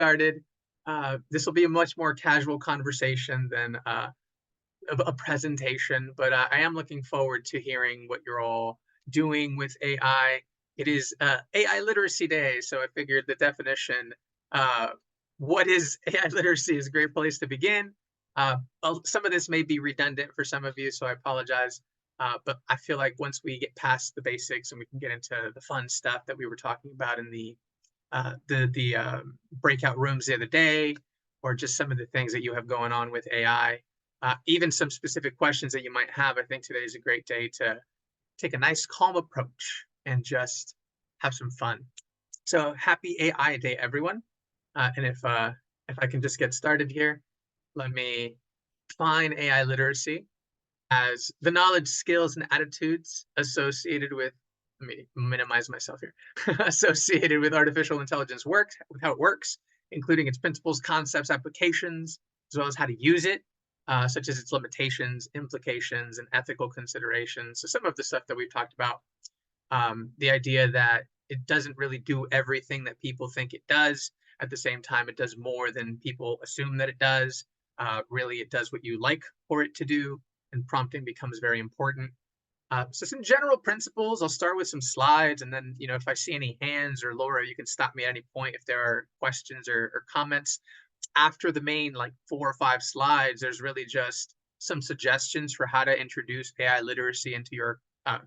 started. This will be a much more casual conversation than a presentation, but I am looking forward to hearing what you're all doing with AI. It is AI Literacy Day, so I figured the definition, uh, what is AI literacy, is a great place to begin. Some of this may be redundant for some of you, so I apologize. But I feel like once we get past the basics and we can get into the fun stuff that we were talking about in the breakout rooms the other day, or just some of the things that you have going on with AI, even some specific questions that you might have. I think today is a great day to take a nice, calm approach and just have some fun. So happy AI Day, everyone! And if I can just get started here, let me define AI literacy as the knowledge, skills, and attitudes associated with, let me minimize myself here, associated with artificial intelligence work, with how it works, including its principles, concepts, applications, as well as how to use it, such as its limitations, implications, and ethical considerations. So some of the stuff that we've talked about, the idea that it doesn't really do everything that people think it does. At the same time, it does more than people assume that it does. Really, it does what you like for it to do, and prompting becomes very important. So some general principles. I'll start with some slides, and then if I see any hands, or Laura, you can stop me at any point if there are questions or comments. After the main like 4 or 5 slides, there's really just some suggestions for how to introduce AI literacy into your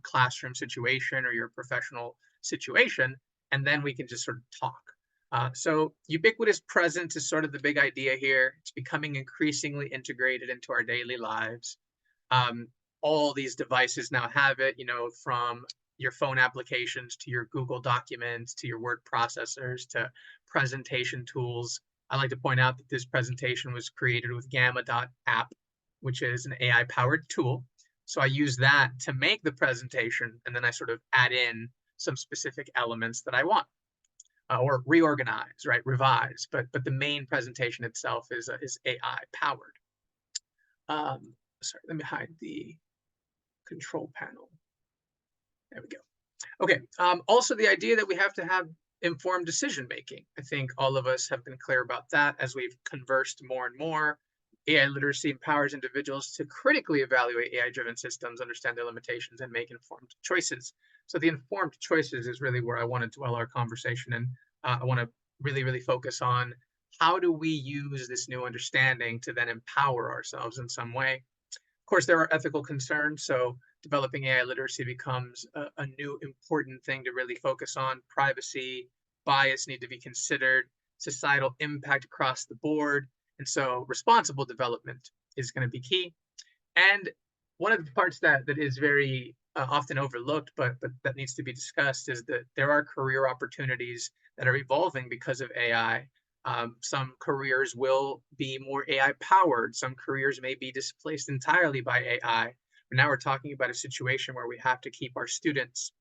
classroom situation or your professional situation, and then we can just sort of talk. So ubiquitous presence is sort of the big idea here. It's becoming increasingly integrated into our daily lives. Um, all these devices now have it, from your phone applications to your Google Documents to your word processors to presentation tools. I like to point out that this presentation was created with Gamma.app, which is an AI powered tool. So I use that to make the presentation, and then I sort of add in some specific elements that I want, or reorganize, right, revise. But the main presentation itself is AI powered. Sorry, let me hide the control panel. There we go. Okay. Also, the idea that we have to have informed decision making. I think all of us have been clear about that as we've conversed more and more. AI literacy empowers individuals to critically evaluate AI-driven systems, understand their limitations, and make informed choices. So the informed choices is really where I want to dwell our conversation, and I want to really, really focus on how do we use this new understanding to then empower ourselves in some way. Of course, there are ethical concerns, so developing AI literacy becomes a new important thing to really focus on. Privacy, bias need to be considered, societal impact across the board. And so responsible development is going to be key. And one of the parts that is very often overlooked, but that needs to be discussed, is that there are career opportunities that are evolving because of AI. Some careers will be more AI powered. Some careers may be displaced entirely by AI. But now we're talking about a situation where we have to keep our students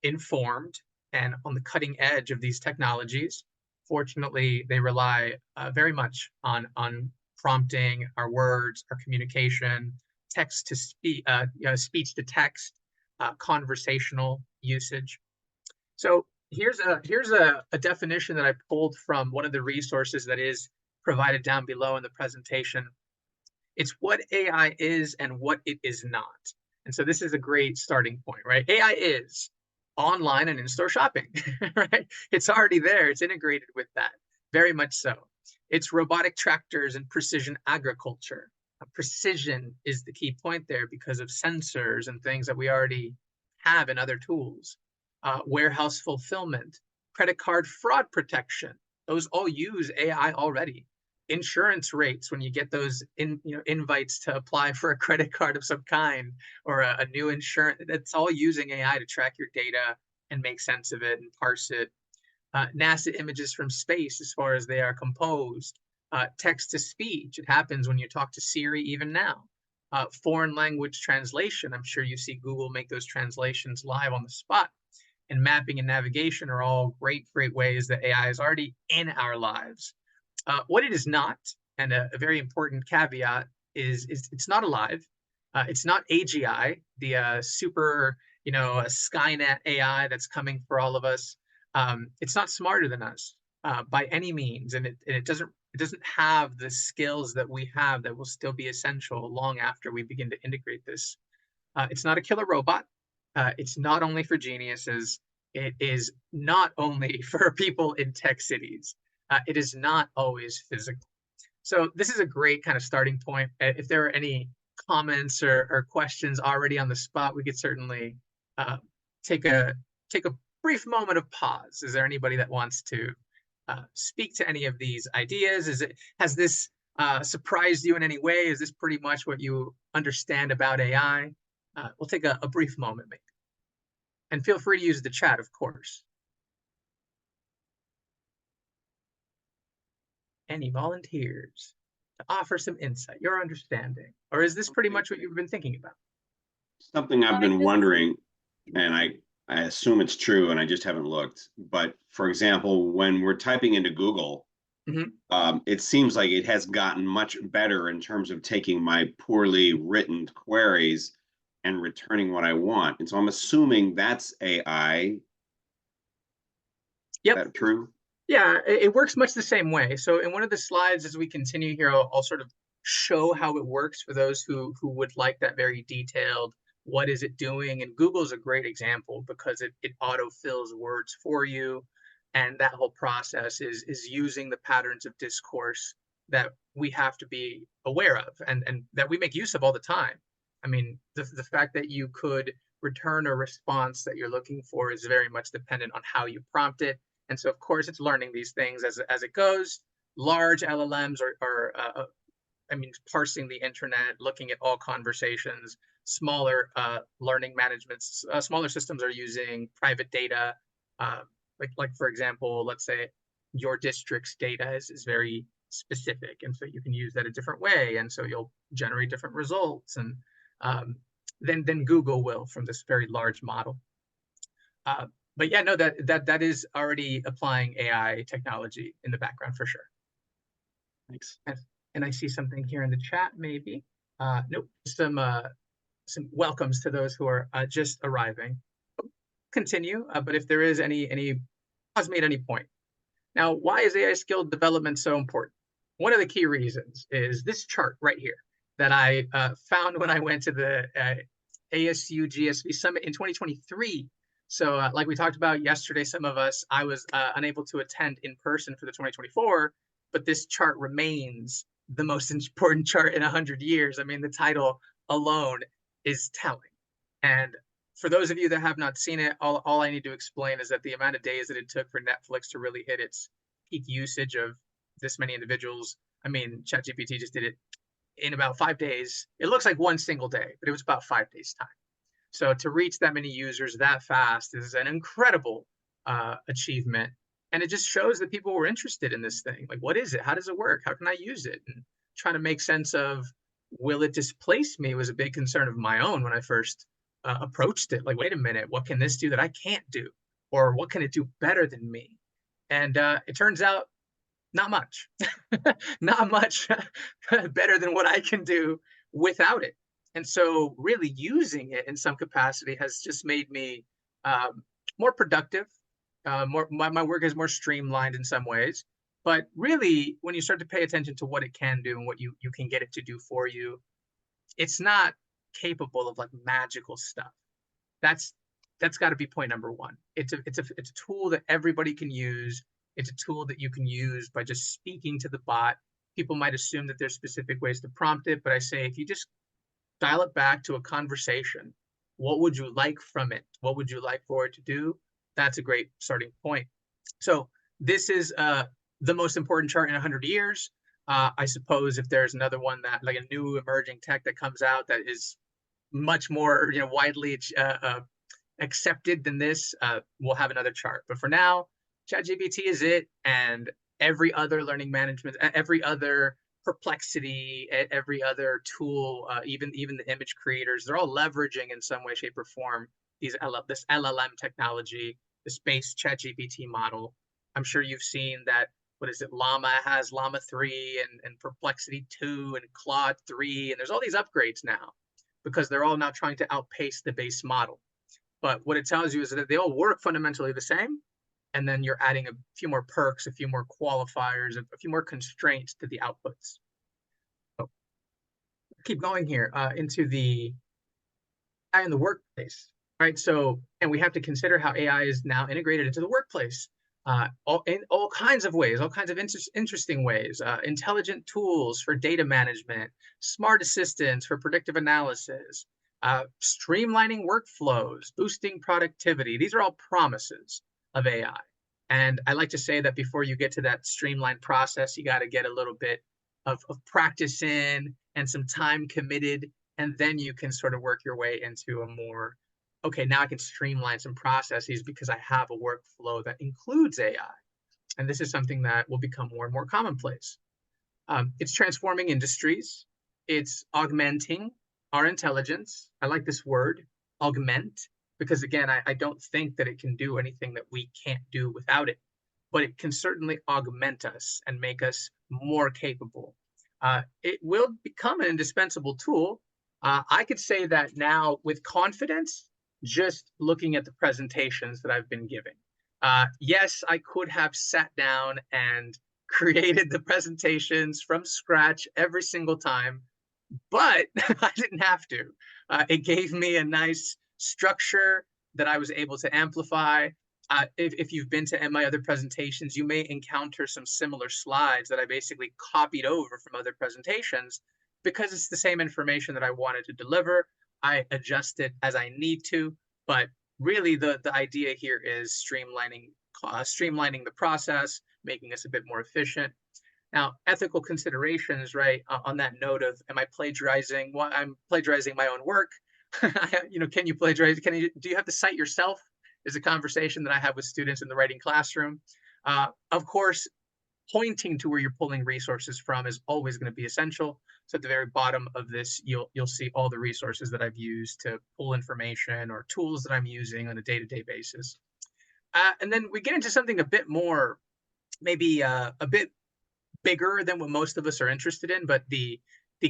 informed and on the cutting edge of these technologies. Fortunately, they rely very much on prompting our words, our communication, text to speech, speech to text, conversational usage. So here's a definition that I pulled from one of the resources that is provided down below in the presentation. It's what AI is and what it is not. And so this is a great starting point, right? AI is online and in-store shopping, right? It's already there. It's integrated with that, very much so. It's robotic tractors and precision agriculture. Precision is the key point there because of sensors and things that we already have in other tools. Warehouse fulfillment, credit card fraud protection. Those all use AI already. Insurance rates, when you get those invites to apply for a credit card of some kind, or a new insurance, that's all using AI to track your data and make sense of it and parse it. NASA images from space as far as they are composed. Text to speech, it happens when you talk to Siri even now. Foreign language translation, I'm sure you see Google make those translations live on the spot. And mapping and navigation are all great ways that AI is already in our lives. What it is not, and a very important caveat, is it's not alive. It's not AGI, the super, Skynet AI that's coming for all of us. It's not smarter than us. by any means, and it doesn't have the skills that we have that will still be essential long after we begin to integrate this. It's not a killer robot. It's not only for geniuses. It is not only for people in tech cities. It is not always physical. So this is a great kind of starting point. If there are any comments or questions already on the spot, we could certainly uh, take a take a brief moment of pause. Is there anybody that wants to speak to any of these ideas? Has this surprised you in any way? Is this pretty much what you understand about AI? We'll take a brief moment, maybe, and feel free to use the chat, of course. Any volunteers to offer some insight, your understanding, or is this pretty much what you've been thinking about? Something I've been wondering, and I assume it's true, and I just haven't looked. But for example, when we're typing into Google, it seems like it has gotten much better in terms of taking my poorly written queries and returning what I want. And so I'm assuming that's AI. Yep. Is that true? Yeah, it works much the same way. So in one of the slides, as we continue here, I'll sort of show how it works for those who would like that very detailed, what is it doing? And Google's a great example because it auto-fills words for you. And that whole process is using the patterns of discourse that we have to be aware of and that we make use of all the time. I mean, the fact that you could return a response that you're looking for is very much dependent on how you prompt it, and so, of course, it's learning these things as it goes. Large LLMs I mean, parsing the internet, looking at all conversations. Smaller learning management, smaller systems are using private data. Uh, like for example, let's say your district's data is very specific, and so you can use that a different way, and so you'll generate different results, and um, than Google will from this very large model. But yeah, no, that is already applying AI technology in the background for sure. Thanks. And I see something here in the chat, maybe. Nope, some welcomes to those who are just arriving. Continue, but if there is any pause me at any point. Now, why is AI skill development so important? One of the key reasons is this chart right here that I found when I went to the ASU GSV Summit in 2023. So like we talked about yesterday, some of us, I was unable to attend in person for the 2024, but this chart remains the most important chart in 100 years. I mean, the title alone is telling. And for those of you that have not seen it, all I need to explain is that the amount of days that it took for Netflix to really hit its peak usage of this many individuals, I mean, ChatGPT just did it in about 5 days. It looks like one single day, but it was about 5 days time. So to reach that many users that fast is an incredible achievement. And it just shows that people were interested in this thing. Like, what is it? How does it work? How can I use it? And trying to make sense of, will it displace me was a big concern of my own when I first approached it. Like, wait a minute, what can this do that I can't do? Or what can it do better than me? And it turns out not much, not much better than what I can do without it. And so really using it in some capacity has just made me more productive. My work is more streamlined in some ways. But really, when you start to pay attention to what it can do and what you can get it to do for you, it's not capable of like magical stuff. That's got to be point number one. It's a tool that everybody can use. It's a tool that you can use by just speaking to the bot. People might assume that there's specific ways to prompt it, but I say if you just dial it back to a conversation, what would you like from it? What would you like for it to do? That's a great starting point. So this is the most important chart in 100 years. I suppose if there's another one that like a new emerging tech that comes out that is much more widely accepted than this, we'll have another chart. But for now, ChatGPT is it, and every other learning management, every other Perplexity, every other tool, even the image creators, they're all leveraging in some way, shape, or form this LLM technology, this base ChatGPT model. I'm sure you've seen that. What is it? Llama has Llama 3 and Perplexity 2 and Claude 3, and there's all these upgrades now because they're all now trying to outpace the base model. But what it tells you is that they all work fundamentally the same, and then you're adding a few more perks, a few more qualifiers, a few more constraints to the outputs. So keep going here into the AI in the workplace, right? So, and we have to consider how AI is now integrated into the workplace, in all kinds of ways, all kinds of interesting ways. Intelligent tools for data management, smart assistants for predictive analysis, streamlining workflows, boosting productivity. These are all promises of AI. And I like to say that before you get to that streamlined process, you got to get a little bit of practice in and some time committed, and then you can sort of work your way into a more, okay, now I can streamline some processes because I have a workflow that includes AI. And this is something that will become more and more commonplace. It's transforming industries. It's augmenting our intelligence. I like this word, augment, because again, I don't think that it can do anything that we can't do without it, but it can certainly augment us and make us more capable. It will become an indispensable tool. I could say that now with confidence, just looking at the presentations that I've been giving. Yes, I could have sat down and created the presentations from scratch every single time, but I didn't have to. It gave me a nice structure that I was able to amplify. If you've been to my other presentations, you may encounter some similar slides that I basically copied over from other presentations because it's the same information that I wanted to deliver. I adjust it as I need to, but really the idea here is streamlining the process, making us a bit more efficient. Now, ethical considerations, right? On that note of, am I plagiarizing? Well, I'm plagiarizing my own work. Can you plagiarize? Do you have to cite yourself? Is a conversation that I have with students in the writing classroom. Of course, pointing to where you're pulling resources from is always going to be essential. So at the very bottom of this, you'll see all the resources that I've used to pull information or tools that I'm using on a day-to-day basis. And then we get into something a bit more, maybe a bit bigger than what most of us are interested in, but the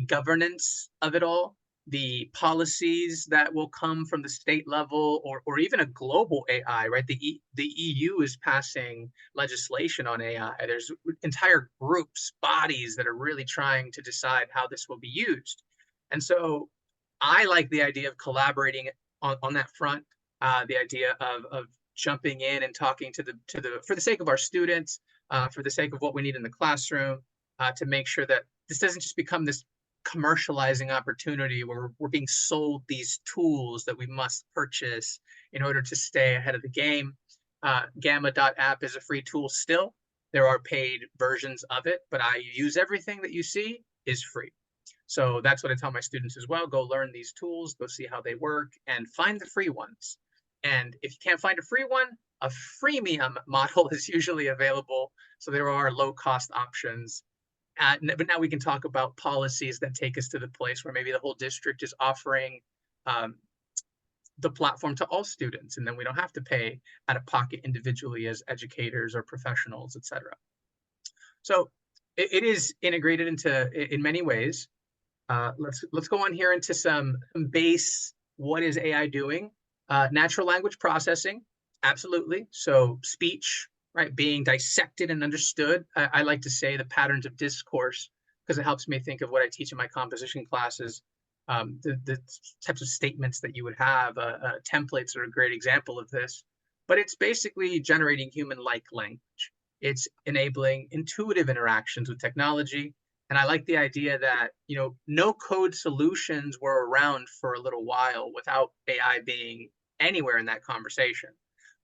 governance of it all, the policies that will come from the state level or even a global AI, right? The EU is passing legislation on AI. There's entire groups, bodies that are really trying to decide how this will be used. And so I like the idea of collaborating on that front, the idea of jumping in and talking to the for the sake of our students, for the sake of what we need in the classroom, to make sure that this doesn't just become this commercializing opportunity where we're being sold these tools that we must purchase in order to stay ahead of the game. Gamma.app is a free tool still. There are paid versions of it, but I use everything that you see is free. So that's what I tell my students as well. Go learn these tools, go see how they work, and find the free ones. And if you can't find a free one, a freemium model is usually available. So there are low-cost options. But now we can talk about policies that take us to the place where maybe the whole district is offering the platform to all students, and then we don't have to pay out of pocket individually as educators or professionals, et cetera. So it is integrated in many ways. Let's go on here into some base. What is AI doing? Natural language processing, absolutely. So speech, right, being dissected and understood. I like to say the patterns of discourse because it helps me think of what I teach in my composition classes. The types of statements that you would have, templates are a great example of this. But it's basically generating human-like language. It's enabling intuitive interactions with technology. And I like the idea that, no code solutions were around for a little while without AI being anywhere in that conversation.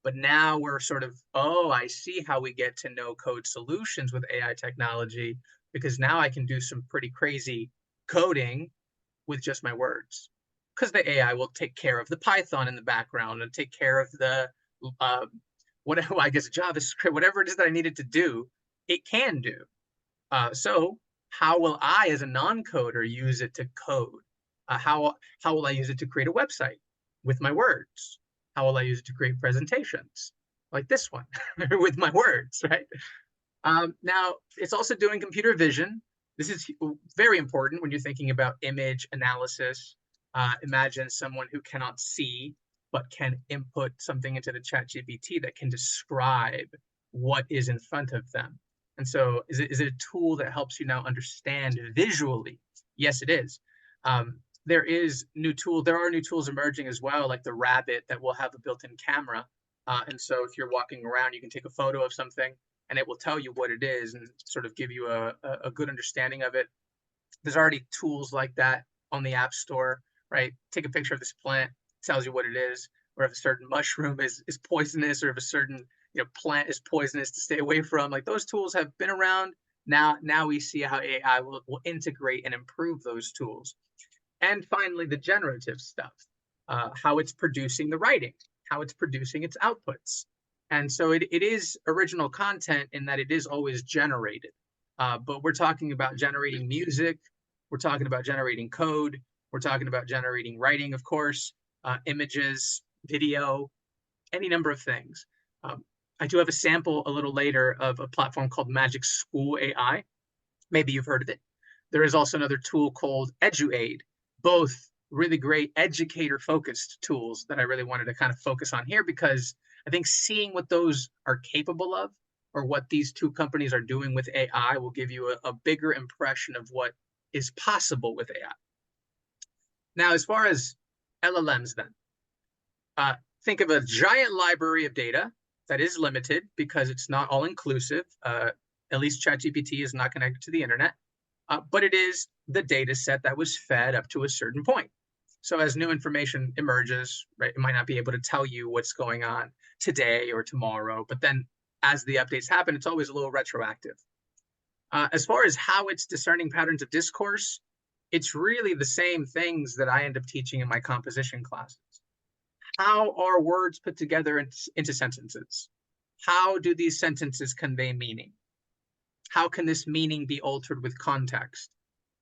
But now we're sort of, oh, I see how we get to no code solutions with AI technology, because now I can do some pretty crazy coding with just my words. Because the AI will take care of the Python in the background and take care of the, whatever, I guess, JavaScript, whatever it is that I needed to do, it can do. So how will I, as a non-coder, use it to code? How will I use it to create a website with my words? How will I use it to create presentations like this one with my words, right? Now, it's also doing computer vision. This is very important when you're thinking about image analysis. Imagine someone who cannot see but can input something into the chat GPT that can describe what is in front of them. And so is it a tool that helps you now understand visually? Yes, it is. There are new tools emerging as well, like the Rabbit that will have a built-in camera. And so if you're walking around, you can take a photo of something and it will tell you what it is and sort of give you a good understanding of it. There's already tools like that on the App Store, right? Take a picture of this plant, tells you what it is, or if a certain mushroom is poisonous, or if a certain plant is poisonous to stay away from. Like those tools have been around. Now we see how AI will integrate and improve those tools. And finally, the generative stuff, how it's producing the writing, how it's producing its outputs. And so it is original content in that it is always generated. But we're talking about generating music, we're talking about generating code, we're talking about generating writing, of course, images, video, any number of things. I do have a sample a little later of a platform called Magic School AI. Maybe you've heard of it. There is also another tool called EduAid, both really great educator focused tools that I really wanted to kind of focus on here because I think seeing what those are capable of or what these two companies are doing with AI will give you a bigger impression of what is possible with AI. Now, as far as LLMs then, think of a giant library of data that is limited because it's not all inclusive. At least ChatGPT is not connected to the internet, but it is the data set that was fed up to a certain point. So as new information emerges, right, it might not be able to tell you what's going on today or tomorrow, but then as the updates happen, it's always a little retroactive. As far as how it's discerning patterns of discourse, it's really the same things that I end up teaching in my composition classes. How are words put together into sentences? How do these sentences convey meaning? How can this meaning be altered with context?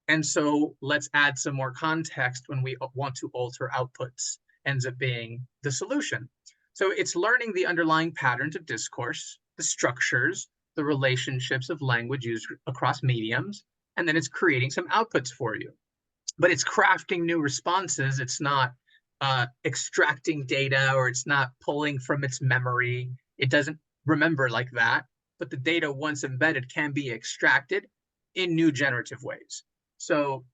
And so let's add some more context when we want to alter outputs, ends up being the solution. So it's learning the underlying patterns of discourse, the structures, the relationships of language used across mediums, and then it's creating some outputs for you. But it's crafting new responses. It's not extracting data, or it's not pulling from its memory. It doesn't remember like that, but the data once embedded can be extracted in new generative ways. So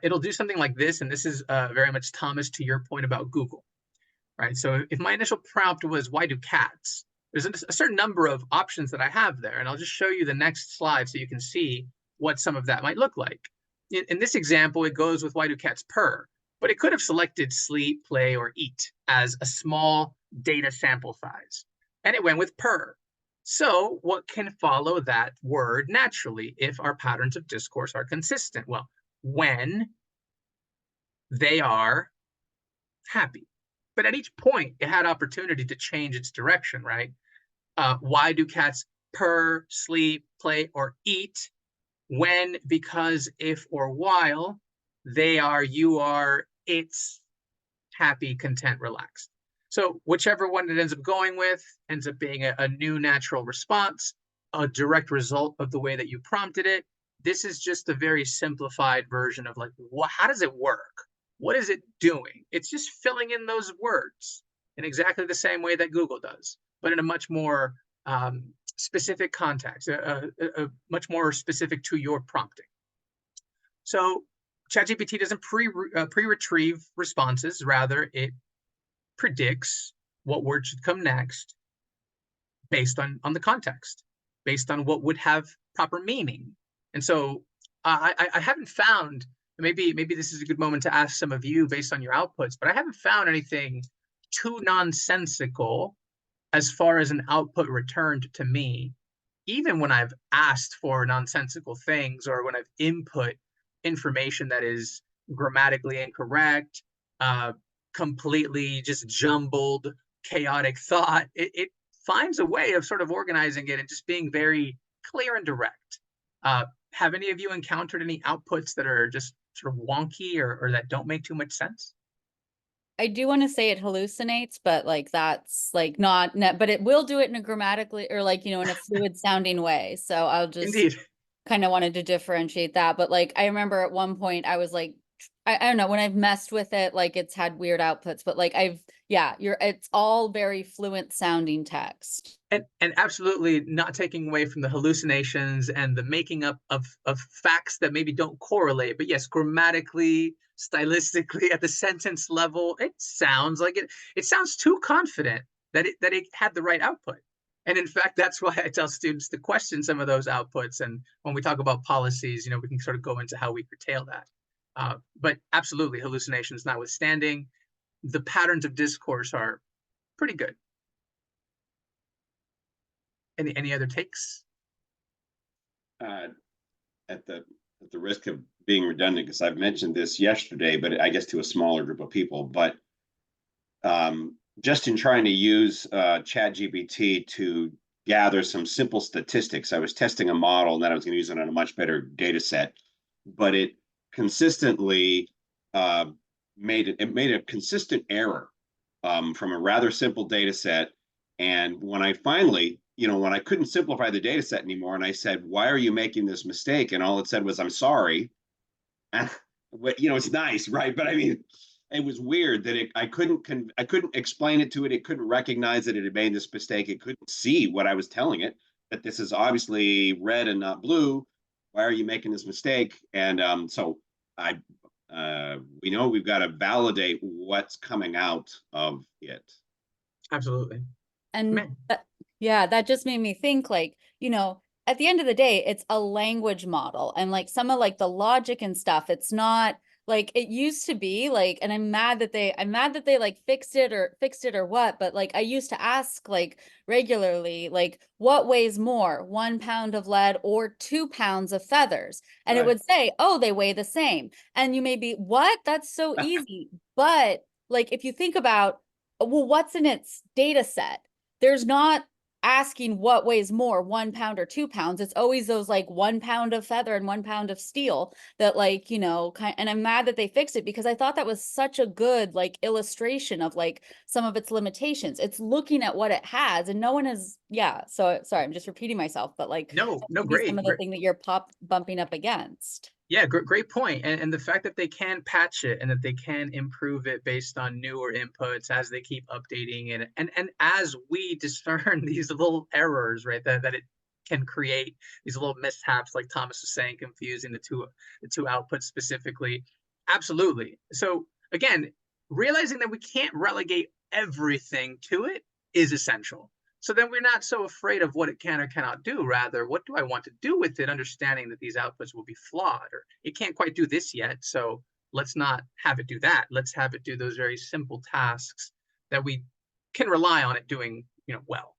it'll do something like this, and this is very much, Thomas, to your point about Google, right? So if my initial prompt was, why do cats? There's a certain number of options that I have there, and I'll just show you the next slide so you can see what some of that might look like. In this example, it goes with, why do cats purr? But it could have selected sleep, play, or eat as a small data sample size, and it went with purr. So what can follow that word naturally if our patterns of discourse are consistent? Well, when they are happy. But at each point, it had opportunity to change its direction, right? Why do cats purr, sleep, play, or eat? When, because, if, or while, they are, you are, it's, happy, content, relaxed. So whichever one it ends up going with ends up being a new natural response, a direct result of the way that you prompted it. This is just a very simplified version of like, how does it work? What is it doing? It's just filling in those words in exactly the same way that Google does, but in a much more specific context, much more specific to your prompting. So ChatGPT doesn't pre-retrieve responses. Rather, it predicts what word should come next based on the context, based on what would have proper meaning. And so I haven't found, maybe this is a good moment to ask some of you based on your outputs, but I haven't found anything too nonsensical as far as an output returned to me, even when I've asked for nonsensical things or when I've input information that is grammatically incorrect, completely just jumbled, chaotic thought. It finds a way of sort of organizing it and just being very clear and direct. Have any of you encountered any outputs that are just sort of wonky or that don't make too much sense? I do want to say it hallucinates, but like that's like not, but it will do it in a grammatically or like, in a fluid sounding way. So I'll just Indeed. kind of wanted to differentiate that. But like, I remember at one point I was like, I don't know, when I've messed with it, like it's had weird outputs, but like yeah, it's all very fluent sounding text. And absolutely not taking away from the hallucinations and the making up of facts that maybe don't correlate. But yes, grammatically, stylistically, at the sentence level, it sounds like it sounds too confident that it had the right output. And in fact, that's why I tell students to question some of those outputs. And when we talk about policies, we can sort of go into how we curtail that. But absolutely, hallucinations notwithstanding, the patterns of discourse are pretty good. Any other takes? At the risk of being redundant, because I've mentioned this yesterday, but I guess to a smaller group of people, but just in trying to use ChatGPT to gather some simple statistics, I was testing a model and then I was going to use it on a much better data set, but it consistently made a consistent error from a rather simple data set. And when I finally, when I couldn't simplify the data set anymore, and I said, "Why are you making this mistake?" and all it said was, "I'm sorry." And, it's nice, right? But I mean, it was weird that I couldn't explain it to it. It couldn't recognize that it had made this mistake. It couldn't see what I was telling it, that this is obviously red and not blue. Why are you making this mistake? And so we know we've got to validate what's coming out of it. Absolutely. And yeah, that just made me think, like, at the end of the day, it's a language model, and like some of like the logic and stuff, it's not like it used to be, like, and I'm mad that they like fixed it or what, but like I used to ask like regularly, like, what weighs more, 1 pound of lead or 2 pounds of feathers? And it would say, oh, they weigh the same. And you may be, what? That's so easy. But like if you think about, well, what's in its data set? There's not asking what weighs more, 1 pound or 2 pounds. It's always those like 1 pound of feather and 1 pound of steel that, like, and I'm mad that they fixed it, because I thought that was such a good like illustration of like some of its limitations. It's looking at what it has, and no one has. Yeah. So sorry, I'm just repeating myself, but like, no, maybe some great. of the thing that you're bumping up against. Yeah, great point. And the fact that they can patch it and that they can improve it based on newer inputs as they keep updating it. And as we discern these little errors, right, that it can create these little mishaps, like Thomas was saying, confusing the two outputs specifically. Absolutely. So again, realizing that we can't relegate everything to it is essential. So then we're not so afraid of what it can or cannot do. Rather, what do I want to do with it, understanding that these outputs will be flawed, or it can't quite do this yet. So let's not have it do that. Let's have it do those very simple tasks that we can rely on it doing, well.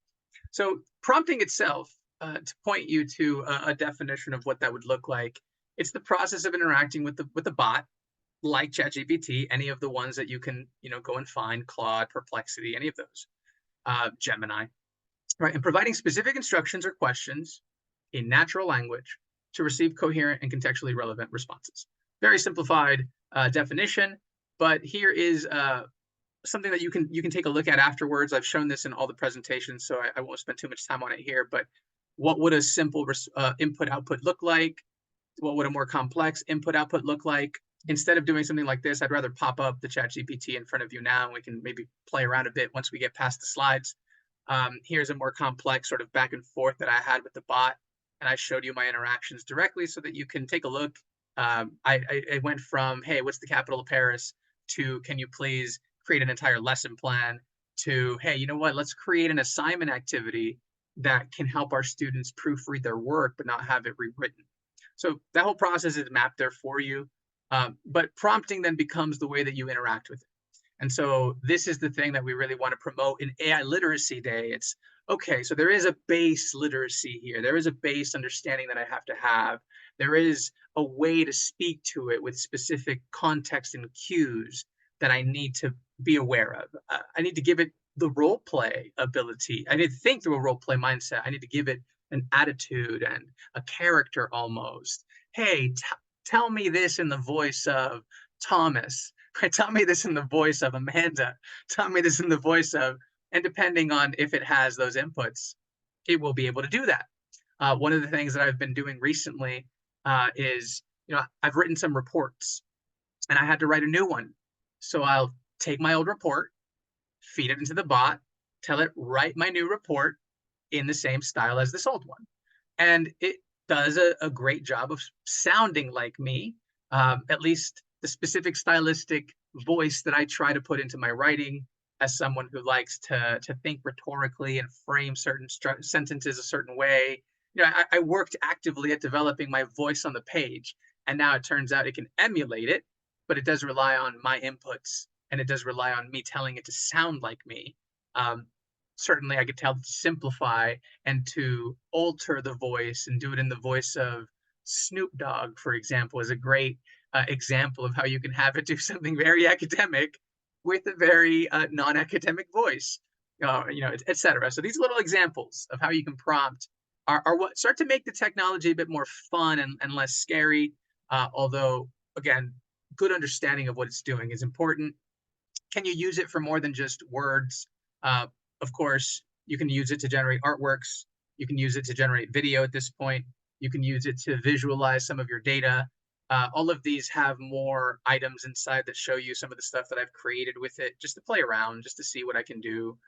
So prompting itself, to point you to a definition of what that would look like, it's the process of interacting with the bot, like ChatGPT, any of the ones that you can, go and find, Claude, Perplexity, any of those, Gemini. Right, and providing specific instructions or questions in natural language to receive coherent and contextually relevant responses. Very simplified definition, but here is something that you can take a look at afterwards. I've shown this in all the presentations, so I won't spend too much time on it here. But what would a simple input output look like? What would a more complex input output look like? Instead of doing something like this, I'd rather pop up the ChatGPT in front of you now, and we can maybe play around a bit once we get past the slides. Here's a more complex sort of back and forth that I had with the bot, and I showed you my interactions directly so that you can take a look. I went from, hey, what's the capital of Paris, to, can you please create an entire lesson plan, to, hey, you know what, let's create an assignment activity that can help our students proofread their work but not have it rewritten. So that whole process is mapped there for you. But prompting then becomes the way that you interact with it. And so this is the thing that we really want to promote in AI Literacy Day. It's, okay, so there is a base literacy here. There is a base understanding that I have to have. There is a way to speak to it with specific context and cues that I need to be aware of. I need to give it the role play ability. I need to think through a role play mindset. I need to give it an attitude and a character almost. Hey, tell me this in the voice of Thomas. Right? Tell me this in the voice of Amanda. Tell me this in the voice of, and depending on if it has those inputs, it will be able to do that. One of the things that I've been doing recently is, I've written some reports and I had to write a new one. So I'll take my old report feed it into the bot, tell it, write my new report in the same style as this old one. And it does a great job of sounding like me, at least the specific stylistic voice that I try to put into my writing as someone who likes to think rhetorically and frame certain sentences a certain way. I worked actively at developing my voice on the page, and now it turns out it can emulate it, but it does rely on my inputs, and it does rely on me telling it to sound like me. Um, Certainly, I could tell it to simplify and to alter the voice and do it in the voice of Snoop Dogg, for example, is a great example of how you can have it do something very academic with a very non-academic voice, etc. So these little examples of how you can prompt are what start to make the technology a bit more fun and less scary. Although, again, good understanding of what it's doing is important. Can you use it for more than just words? Of course, you can use it to generate artworks. You can use it to generate video at this point. You can use it to visualize some of your data. All of these have more items inside that show you some of the stuff that I've created with it, just to play around, just to see what I can do.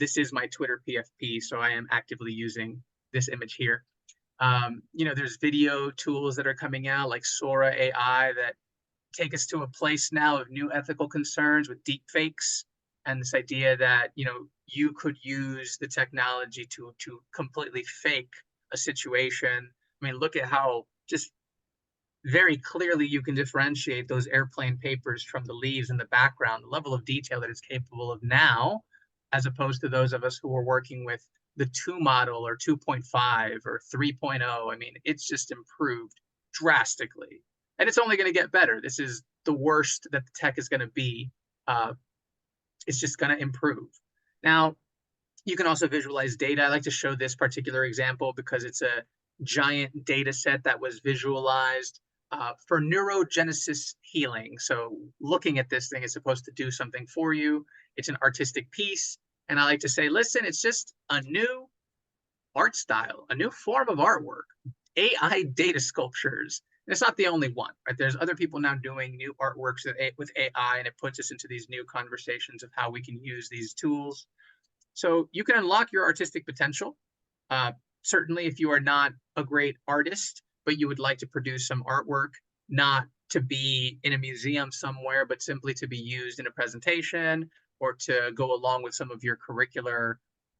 This is my Twitter PFP, so I am actively using this image here. There's video tools that are coming out like Sora AI that take us to a place now of new ethical concerns with deep fakes and this idea that you could use the technology to completely fake a situation. I mean, look at how just very clearly you can differentiate those airplane papers from the leaves in the background, the level of detail that it's capable of now, as opposed to those of us who were working with the 2 model or 2.5 or 3.0. I mean, it's just improved drastically. And it's only going to get better. This is the worst that the tech is going to be. It's just going to improve. Now, you can also visualize data. I like to show this particular example because it's a giant data set that was visualized for neurogenesis healing. So looking at this thing is supposed to do something for you. It's an artistic piece. And I like to say, listen, it's just a new art style, a new form of artwork, AI data sculptures. And it's not the only one, right? There's other people now doing new artworks with AI, and it puts us into these new conversations of how we can use these tools. So you can unlock your artistic potential. Certainly, if you are not a great artist, but you would like to produce some artwork, not to be in a museum somewhere, but simply to be used in a presentation or to go along with some of your curricular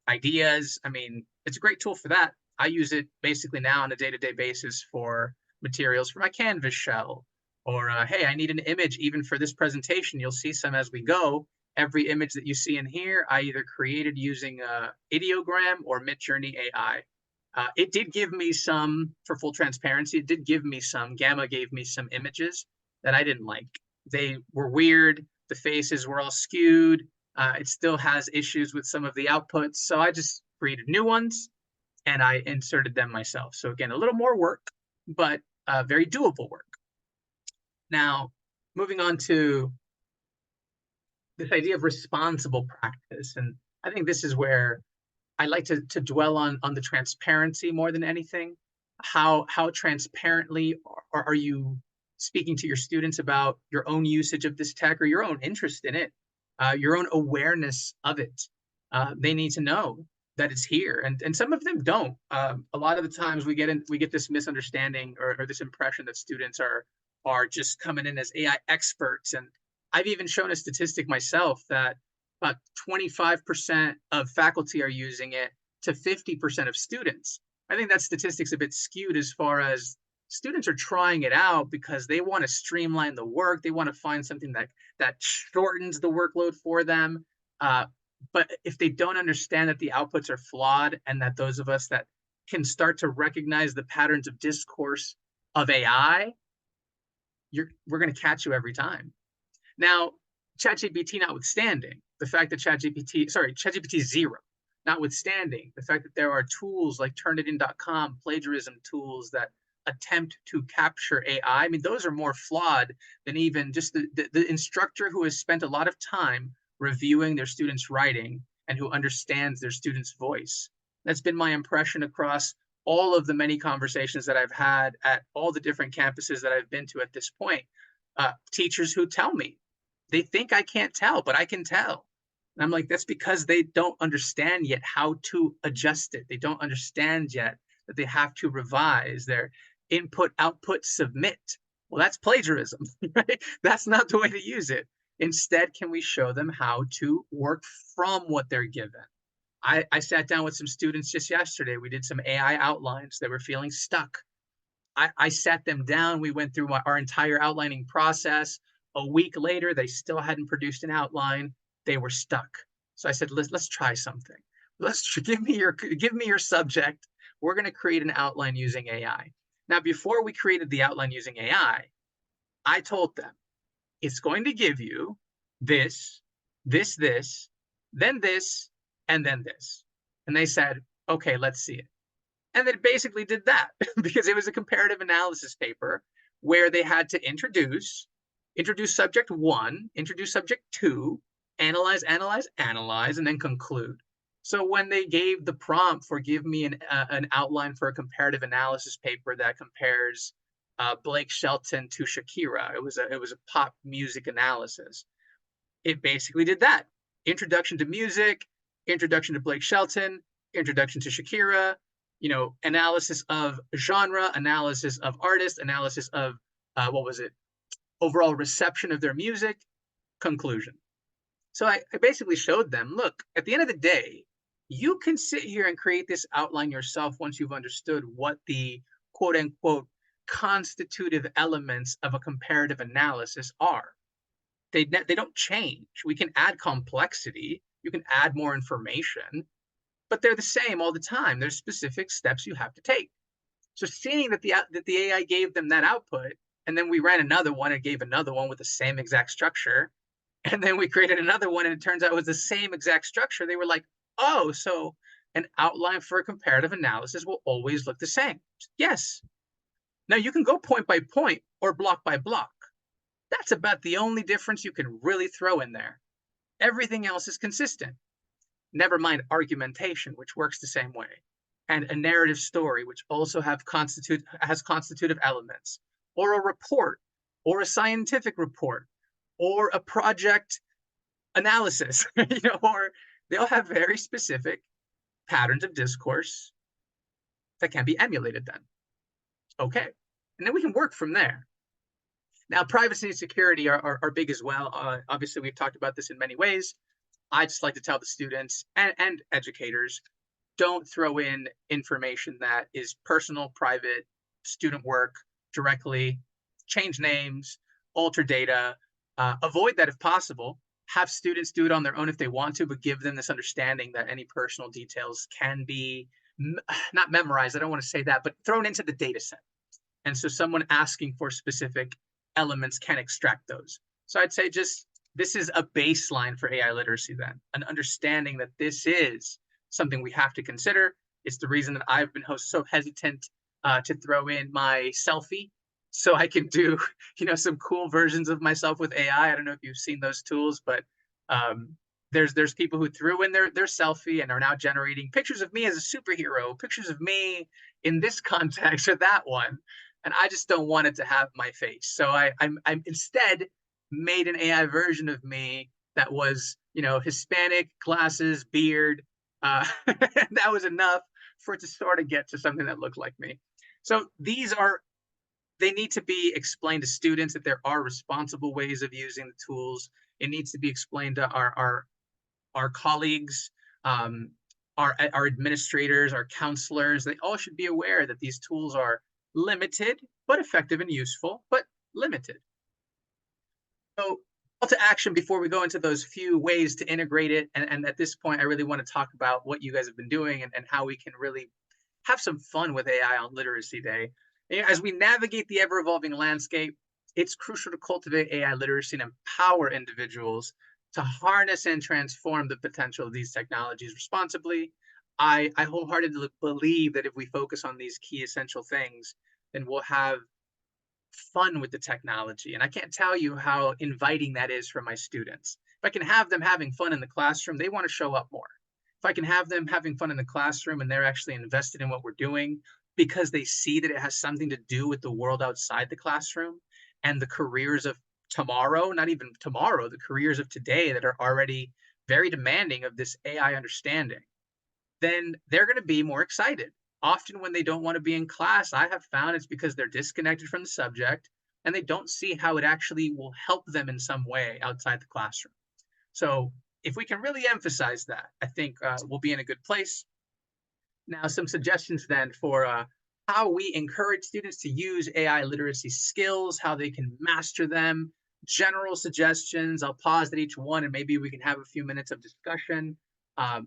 ideas. I mean, it's a great tool for that. I use it basically now on a day-to-day basis for materials for my Canvas shell. Or, hey, I need an image even for this presentation. You'll see some as we go. Every image that you see in here, I either created using Ideogram or Midjourney AI. It did give me some, for full transparency, it did give me some, Gamma gave me some images that I didn't like. They were weird. The faces were all skewed. It still has issues with some of the outputs. So I just created new ones and I inserted them myself. So again, a little more work, but very doable work. Now, moving on to this idea of responsible practice. And I think this is where I like to dwell on the transparency more than anything. How transparently are you speaking to your students about your own usage of this tech or your own interest in it, your own awareness of it? They need to know that it's here, and some of them don't. A lot of the times we get this misunderstanding or this impression that students are just coming in as AI experts. And I've even shown a statistic myself that about 25% of faculty are using it to 50% of students. I think that statistic's a bit skewed as far as students are trying it out because they want to streamline the work. They want to find something that shortens the workload for them. But if they don't understand that the outputs are flawed and that those of us that can start to recognize the patterns of discourse of AI, we're going to catch you every time. Now, ChatGPT notwithstanding, the fact that ChatGPT 0, notwithstanding the fact that there are tools like Turnitin.com, plagiarism tools that attempt to capture AI, I mean, those are more flawed than even just the instructor who has spent a lot of time reviewing their students' writing and who understands their students' voice. That's been my impression across all of the many conversations that I've had at all the different campuses that I've been to at this point. Teachers who tell me, they think I can't tell, but I can tell. And I'm like, that's because they don't understand yet how to adjust it. They don't understand yet that they have to revise their input, output, submit. Well, that's plagiarism, right? That's not the way to use it. Instead, can we show them how to work from what they're given? I sat down with some students just yesterday. We did some AI outlines. They were feeling stuck. I sat them down. We went through our entire outlining process. A week later, they still hadn't produced an outline. They were stuck. So I said, let's try something. Give me your subject. We're going to create an outline using AI. Now, before we created the outline using AI, I told them it's going to give you this, this, then this, and then this. And they said, okay, let's see it. And it basically did that because it was a comparative analysis paper where they had to introduce subject one, introduce subject two, analyze, and then conclude. So when they gave the prompt for give me an outline for a comparative analysis paper that compares Blake Shelton to Shakira, it was a pop music analysis. It basically did that. Introduction to music, introduction to Blake Shelton, introduction to Shakira, analysis of genre, analysis of artist, analysis of overall reception of their music, conclusion. So I basically showed them, look, at the end of the day, you can sit here and create this outline yourself once you've understood what the quote unquote constitutive elements of a comparative analysis are. They don't change. We can add complexity. You can add more information, but they're the same all the time. There's specific steps you have to take. So seeing that the AI gave them that output, and then we ran another one and gave another one with the same exact structure, and then we created another one and it turns out it was the same exact structure, they were like, oh, so an outline for a comparative analysis will always look the same. Yes. Now you can go point by point or block by block. That's about the only difference you can really throw in there. Everything else is consistent. Never mind argumentation, which works the same way, and a narrative story, which also has constitutive elements, or a report, or a scientific report, or a project analysis, or they'll have very specific patterns of discourse that can be emulated then. Okay, and then we can work from there. Now, privacy and security are big as well. Obviously, we've talked about this in many ways. I just like to tell the students and educators, don't throw in information that is personal, private, student work directly, change names, alter data, avoid that if possible. Have students do it on their own if they want to, but give them this understanding that any personal details can be not memorized, I don't want to say that, but thrown into the data set. And so someone asking for specific elements can extract those. So I'd say this is a baseline for AI literacy then, an understanding that this is something we have to consider. It's the reason that I've been so hesitant to throw in my selfie so I can do, some cool versions of myself with AI. I don't know if you've seen those tools, but there's people who threw in their selfie and are now generating pictures of me as a superhero, pictures of me in this context or that one. And I just don't want it to have my face. So I'm instead made an AI version of me that was, Hispanic, glasses, beard. That was enough for it to sort of get to something that looked like me. So they need to be explained to students that there are responsible ways of using the tools. It needs to be explained to our colleagues, our administrators, our counselors. They all should be aware that these tools are limited, but effective and useful, but limited. So call to action before we go into those few ways to integrate it. And at this point, I really want to talk about what you guys have been doing and how we can really have some fun with AI on Literacy Day. As we navigate the ever-evolving landscape, it's crucial to cultivate AI literacy and empower individuals to harness and transform the potential of these technologies responsibly. I wholeheartedly believe that if we focus on these key essential things, then we'll have fun with the technology. And I can't tell you how inviting that is for my students. If I can have them having fun in the classroom, they want to show up more. If I can have them having fun in the classroom and they're actually invested in what we're doing because they see that it has something to do with the world outside the classroom and the careers of tomorrow, not even tomorrow, the careers of today that are already very demanding of this AI understanding, then they're going to be more excited. Often, when they don't want to be in class, I have found it's because they're disconnected from the subject and they don't see how it actually will help them in some way outside the classroom. So, if we can really emphasize that, I think we'll be in a good place. Now, some suggestions then for how we encourage students to use AI literacy skills, how they can master them, general suggestions. I'll pause at each one and maybe we can have a few minutes of discussion,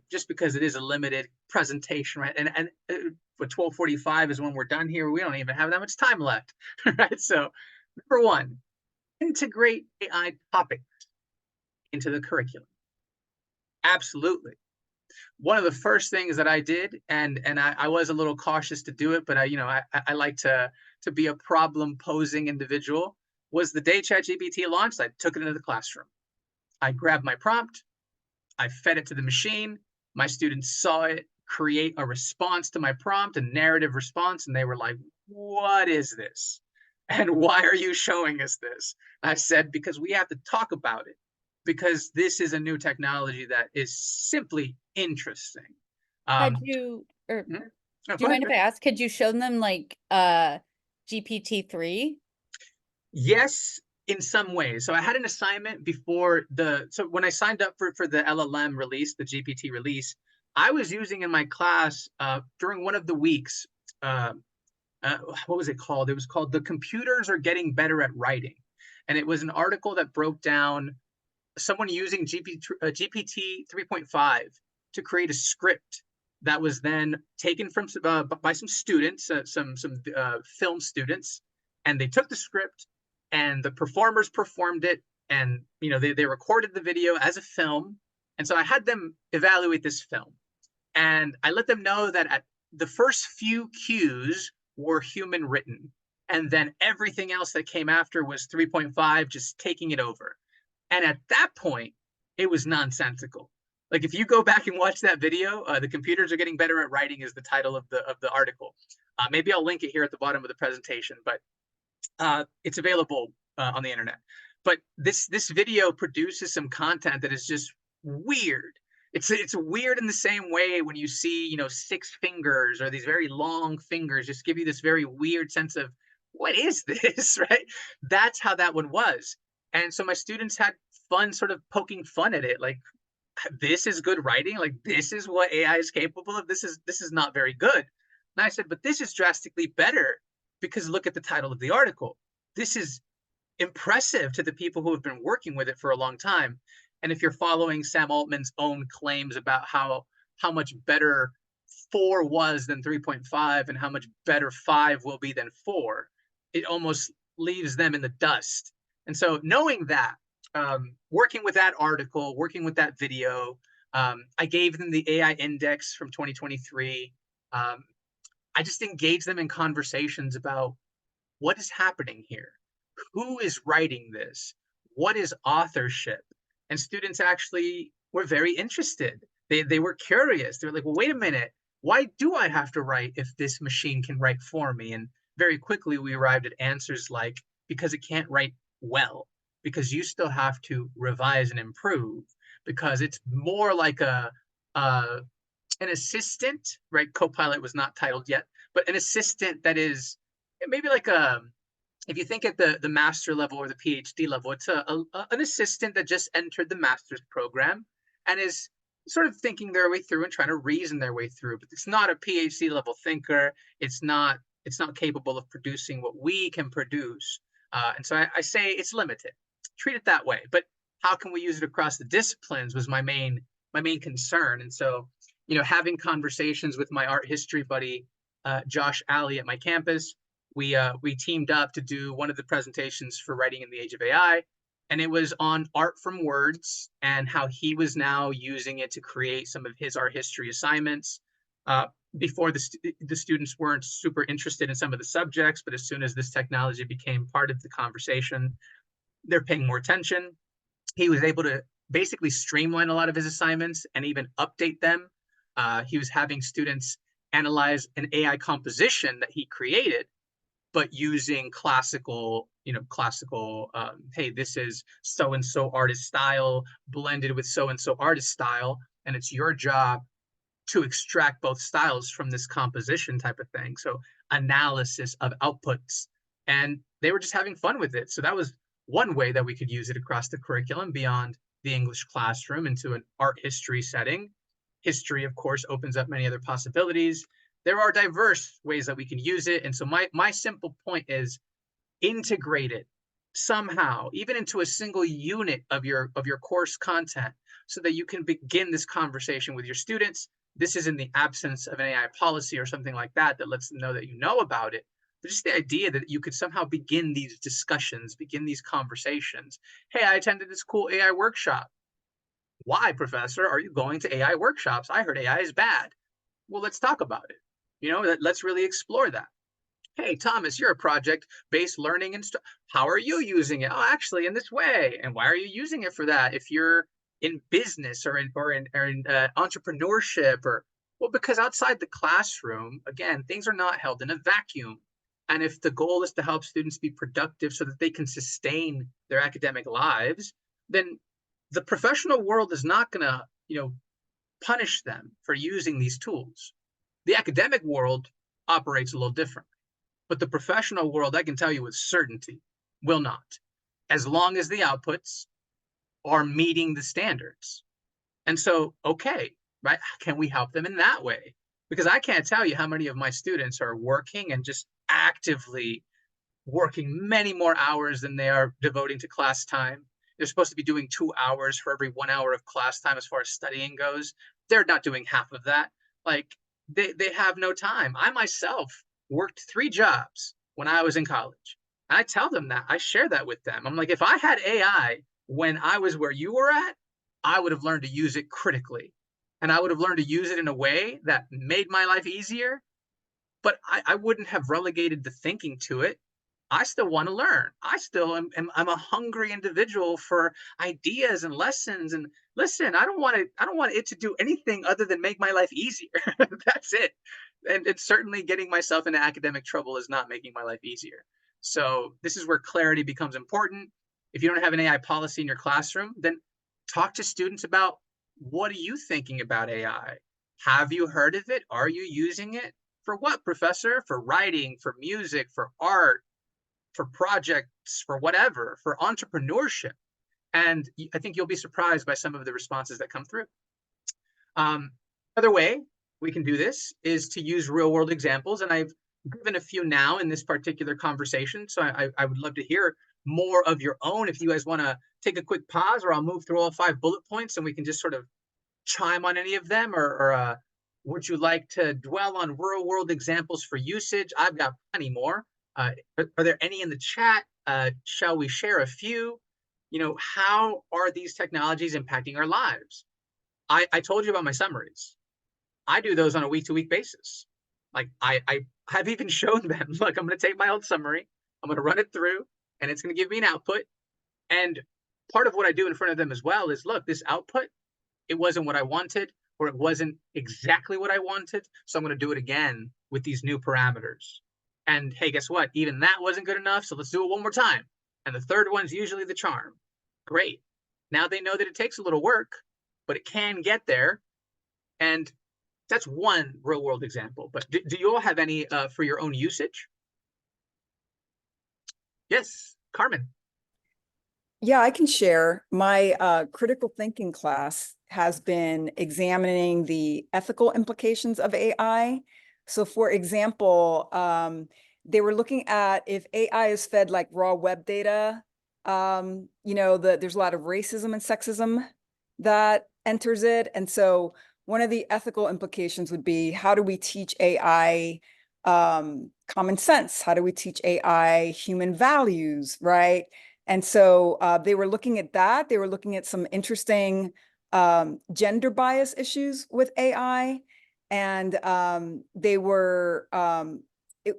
just because it is a limited presentation, right? And for 12:45 is when we're done here. We don't even have that much time left, right? So, number one, integrate AI topics into the curriculum. Absolutely. One of the first things that I did, and I was a little cautious to do it, but I like to be a problem posing individual, was the day ChatGPT launched, I took it into the classroom. I grabbed my prompt, I fed it to the machine, my students saw it create a response to my prompt, a narrative response, and they were like, what is this? And why are you showing us this? I said, because we have to talk about it, because this is a new technology that is simply interesting. Had you, or Hmm? Oh, do you mind if I ask, could you show them like GPT-3? Yes, in some ways. So I had an assignment before so when I signed up for the LLM release, the GPT release, I was using in my class during one of the weeks, uh, what was it called? It was called "The Computers Are Getting Better at Writing," and it was an article that broke down someone using GPT 3.5 to create a script that was then taken from by some students, some film students, and they took the script and the performers performed it, and they recorded the video as a film, and so I had them evaluate this film, and I let them know that at the first few cues were human written, and then everything else that came after was 3.5 just taking it over. And at that point, it was nonsensical. Like if you go back and watch that video, "The Computers Are Getting Better at Writing" is the title of the article. Maybe I'll link it here at the bottom of the presentation, but it's available on the internet. But this video produces some content that is just weird. It's weird in the same way when you see six fingers or these very long fingers just give you this very weird sense of what is this, right? That's how that one was. And so my students had fun sort of poking fun at it, like, this is good writing, like this is what AI is capable of. This is not very good. And I said, but this is drastically better because look at the title of the article. This is impressive to the people who have been working with it for a long time. And if you're following Sam Altman's own claims about how much better 4 was than 3.5 and how much better 5 will be than 4, it almost leaves them in the dust. And so knowing that, working with that article, working with that video, I gave them the AI index from 2023. I just engaged them in conversations about what is happening here, who is writing this, what is authorship, and students actually were very interested. They were curious. They were like, well, wait a minute, why do I have to write if this machine can write for me? And very quickly we arrived at answers like, because it can't write well, because you still have to revise and improve, because it's more like an assistant, right? Copilot was not titled yet, but an assistant that is maybe like if you think at the master level or the PhD level, it's an assistant that just entered the master's program and is sort of thinking their way through and trying to reason their way through. But it's not a PhD level thinker. It's not capable of producing what we can produce. And so I say it's limited. Treat it that way. But how can we use it across the disciplines was my main concern. And so, having conversations with my art history buddy, Josh Alley at my campus, we teamed up to do one of the presentations for Writing in the Age of AI, and it was on art from words and how he was now using it to create some of his art history assignments. Before the students weren't super interested in some of the subjects, but as soon as this technology became part of the conversation, they're paying more attention. He was able to basically streamline a lot of his assignments and even update them. He was having students analyze an AI composition that he created, but using classical, hey, this is so-and-so artist style blended with so-and-so artist style, and it's your job to extract both styles from this composition type of thing. So analysis of outputs. And they were just having fun with it. So that was one way that we could use it across the curriculum beyond the English classroom into an art history setting. History, of course, opens up many other possibilities. There are diverse ways that we can use it. And so my simple point is integrate it somehow, even into a single unit of your course content, so that you can begin this conversation with your students. This is in the absence of an AI policy or something like that that lets them know that you know about it. But just the idea that you could somehow begin these discussions, begin these conversations. Hey, I attended this cool AI workshop. Why, professor, are you going to AI workshops? I heard AI is bad. Well, let's talk about it. Let's really explore that. Hey, Thomas, you're a project-based learning and how are you using it? Oh, actually, in this way. And why are you using it for that? If you're in business or in entrepreneurship, well, because outside the classroom, again, things are not held in a vacuum. And if the goal is to help students be productive so that they can sustain their academic lives, then the professional world is not going to, punish them for using these tools. The academic world operates a little different. But the professional world, I can tell you with certainty, will not, as long as the outputs are meeting the standards. And so, okay, right? Can we help them in that way? Because I can't tell you how many of my students are working and just actively working many more hours than they are devoting to class time. They're supposed to be doing 2 hours for every 1 hour of class time as far as studying goes. They're not doing half of that. Like they have no time. I myself worked 3 jobs when I was in college. And I tell them that. I share that with them. I'm like, if I had AI when I was where you were at, I would have learned to use it critically. And I would have learned to use it in a way that made my life easier. But I wouldn't have relegated the thinking to it. I still want to learn. I still I'm a hungry individual for ideas and lessons. And listen, I don't want it to do anything other than make my life easier. That's it. And it's certainly getting myself into academic trouble is not making my life easier. So this is where clarity becomes important. If you don't have an AI policy in your classroom, then talk to students about, what are you thinking about AI? Have you heard of it? Are you using it? For what, professor? For writing, for music, for art, for projects, for whatever, for entrepreneurship. And I think you'll be surprised by some of the responses that come through. Another way we can do this is to use real world examples. And I've given a few now in this particular conversation. So I would love to hear more of your own. If you guys want to take a quick pause, or I'll move through all 5 bullet points and we can just sort of chime on any of them, or would you like to dwell on real world examples for usage? I've got plenty more. Are there any in the chat? Shall we share a few? How are these technologies impacting our lives? I told you about my summaries. I do those on a week-to-week basis. Like I have even shown them, look, I'm going to take my old summary, I'm going to run it through, and it's going to give me an output. And part of what I do in front of them as well is, look, this output, it wasn't what I wanted, or it wasn't exactly what I wanted. So I'm going to do it again with these new parameters. And hey, guess what? Even that wasn't good enough. So let's do it one more time. And the third one's usually the charm. Great. Now they know that it takes a little work, but it can get there. And that's one real world example. But do you all have any for your own usage? Yes, Carmen. Yeah, I can share. My critical thinking class has been examining the ethical implications of AI. So for example, they were looking at if AI is fed like raw web data, there's a lot of racism and sexism that enters it. And so one of the ethical implications would be, how do we teach AI common sense? How do we teach AI human values, right? And so they were looking at that. They were looking at some interesting gender bias issues with AI. And it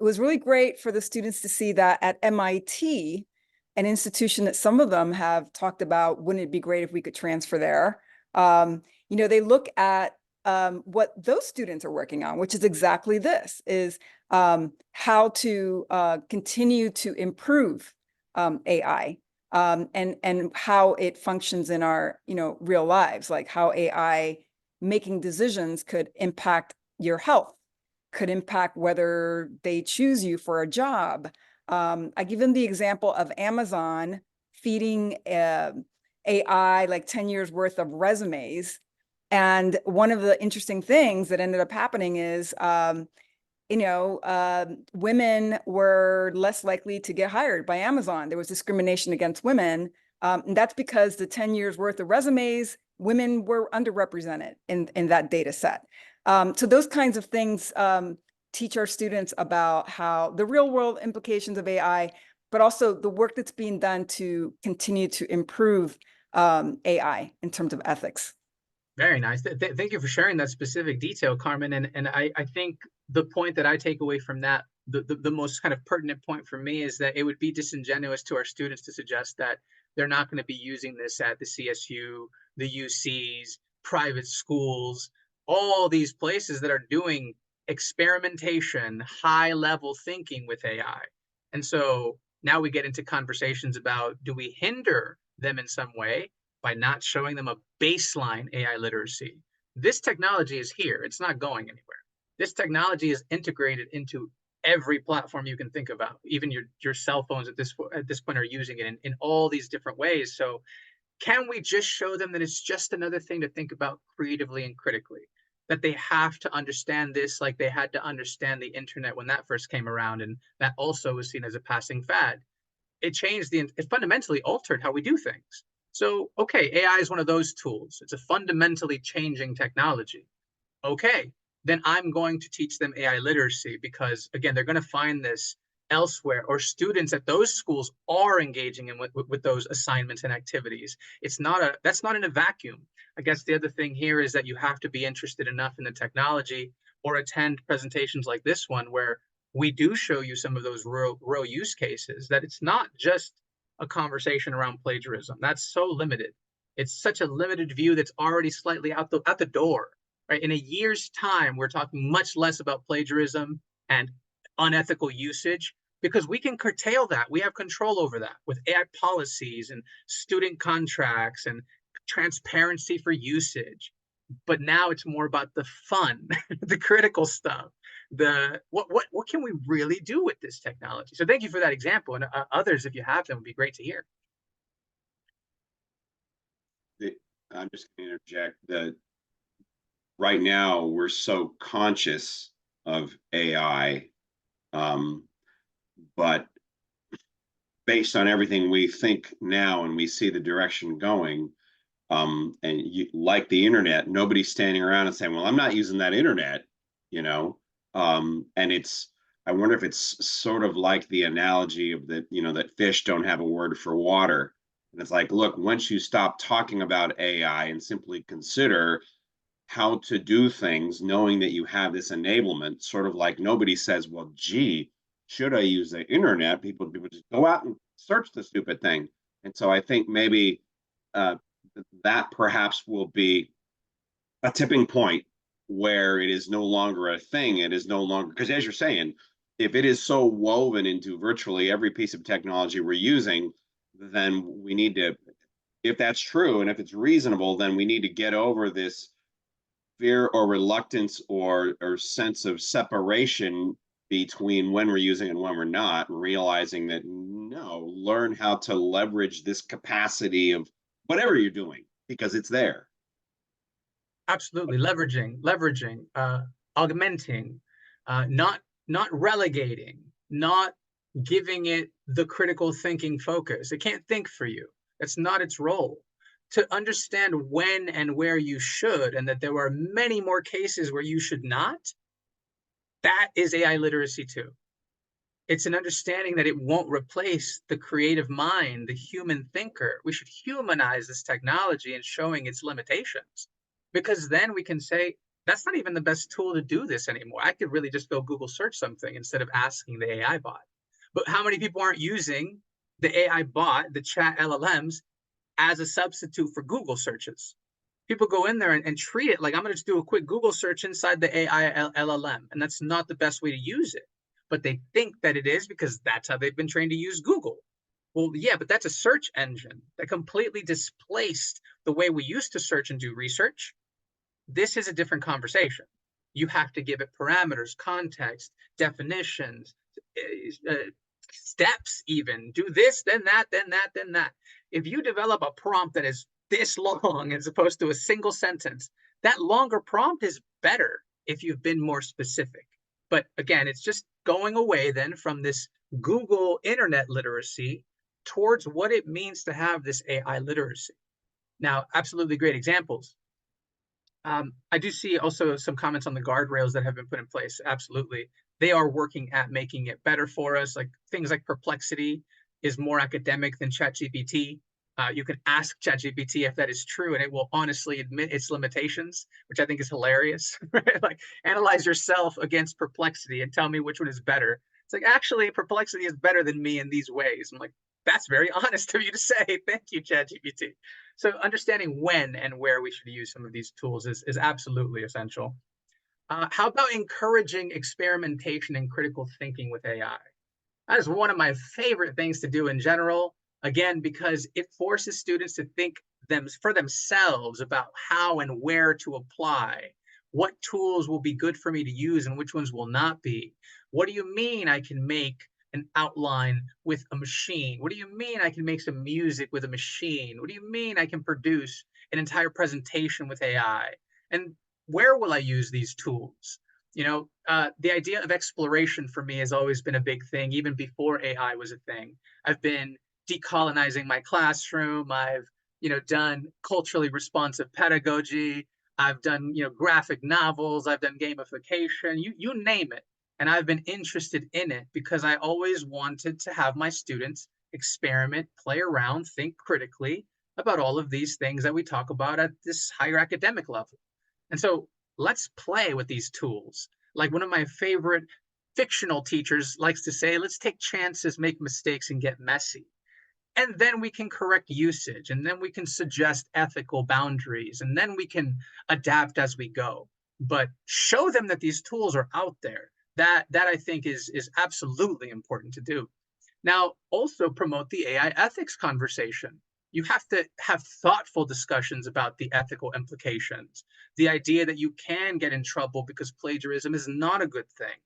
was really great for the students to see that at MIT, an institution that some of them have talked about, wouldn't it be great if we could transfer there? They look at what those students are working on, which is exactly this, is how to continue to improve AI and how it functions in our, real lives, like how AI making decisions could impact your health, could impact whether they choose you for a job. I give them the example of Amazon feeding AI like 10 years worth of resumes. And one of the interesting things that ended up happening is, women were less likely to get hired by Amazon. There was discrimination against women. And that's because the 10 years worth of resumes, women were underrepresented in that data set. So those kinds of things teach our students about how the real world implications of AI, but also the work that's being done to continue to improve AI in terms of ethics. Very nice. Thank you for sharing that specific detail, Carmen. And I think the point that I take away from that, the most kind of pertinent point for me, is that it would be disingenuous to our students to suggest that they're not going to be using this at the CSU, the UCs, private schools, all these places that are doing experimentation, high level thinking with AI. And so now we get into conversations about, do we hinder them in some way by not showing them a baseline AI literacy? This technology is here. It's not going anywhere. This technology is integrated into every platform you can think about. Even your cell phones at this point are using it in all these different ways. So can we just show them that it's just another thing to think about creatively and critically? That they have to understand this like they had to understand the internet when that first came around, and that also was seen as a passing fad. It fundamentally altered how we do things. So, okay, AI is one of those tools. It's a fundamentally changing technology. Okay, then I'm going to teach them AI literacy because, again, they're going to find this elsewhere, or students at those schools are engaging with those assignments and activities. That's not in a vacuum. I guess the other thing here is that you have to be interested enough in the technology or attend presentations like this one where we do show you some of those real use cases, that it's not just a conversation around plagiarism. That's so limited. It's such a limited view that's already slightly out the door. Right? In a year's time, we're talking much less about plagiarism and unethical usage because we can curtail that. We have control over that with AI policies and student contracts and transparency for usage. But now it's more about the fun, the critical stuff, what can we really do with this technology? So thank you for that example, and others, if you have them, would be great to hear. I'm just going to interject that right now we're so conscious of AI, but based on everything we think now and we see the direction going, and like the internet, nobody's standing around and saying, well, I'm not using that internet, and I wonder if it's sort of like the analogy of that fish don't have a word for water. And it's like, look, once you stop talking about AI and simply consider how to do things, knowing that you have this enablement, sort of like nobody says, well, gee, should I use the internet? People just go out and search the stupid thing. And so I think maybe that perhaps will be a tipping point where it is no longer a thing. It is no longer, because as you're saying, if it is so woven into virtually every piece of technology we're using, then we need to, if that's true and if it's reasonable, then we need to get over this fear or reluctance or sense of separation between when we're using and when we're not, realizing that no, learn how to leverage this capacity of whatever you're doing because it's there. Absolutely, leveraging, augmenting, not relegating, not giving it the critical thinking focus. It can't think for you. That's not its role. To understand when and where you should, and that there are many more cases where you should not, that is AI literacy too. It's an understanding that it won't replace the creative mind, the human thinker. We should humanize this technology and showing its limitations, because then we can say, that's not even the best tool to do this anymore. I could really just go Google search something instead of asking the AI bot. But how many people aren't using the AI bot, the chat LLMs, as a substitute for Google searches? people go in there and treat it like I'm going to just do a quick Google search inside the AI LLM, and that's not the best way to use it. But they think that it is because that's how they've been trained to use Google. Well, yeah, but that's a search engine that completely displaced the way we used to search and do research. This is a different conversation. You have to give it parameters, context, definitions, steps, even do this, then that, then that, then that. If you develop a prompt that is this long as opposed to a single sentence, that longer prompt is better if you've been more specific. But again, it's just going away then from this Google internet literacy towards what it means to have this AI literacy. Now, absolutely great examples. I do see also some comments on the guardrails that have been put in place. Absolutely. They are working at making it better for us. Like things like Perplexity is more academic than ChatGPT. You can ask ChatGPT if that is true, and it will honestly admit its limitations, which I think is hilarious. Right? Like, analyze yourself against Perplexity and tell me which one is better. It's like, actually, Perplexity is better than me in these ways. I'm like, that's very honest of you to say. Thank you, ChatGPT. So understanding when and where we should use some of these tools is absolutely essential. How about encouraging experimentation and critical thinking with AI? That is one of my favorite things to do in general. Again, because it forces students to think for themselves about how and where to apply. What tools will be good for me to use and which ones will not be? What do you mean I can make an outline with a machine? What do you mean I can make some music with a machine? What do you mean I can produce an entire presentation with AI? And where will I use these tools? The idea of exploration for me has always been a big thing, even before AI was a thing. I've been decolonizing my classroom. I've, done culturally responsive pedagogy. I've done, graphic novels. I've done gamification. You name it. And I've been interested in it because I always wanted to have my students experiment, play around, think critically about all of these things that we talk about at this higher academic level. And so let's play with these tools. Like one of my favorite fictional teachers likes to say, let's take chances, make mistakes, and get messy. And then we can correct usage, and then we can suggest ethical boundaries, and then we can adapt as we go. But show them that these tools are out there. That I think is absolutely important to do. Now, also promote the AI ethics conversation. You have to have thoughtful discussions about the ethical implications. The idea that you can get in trouble because plagiarism is not a good thing.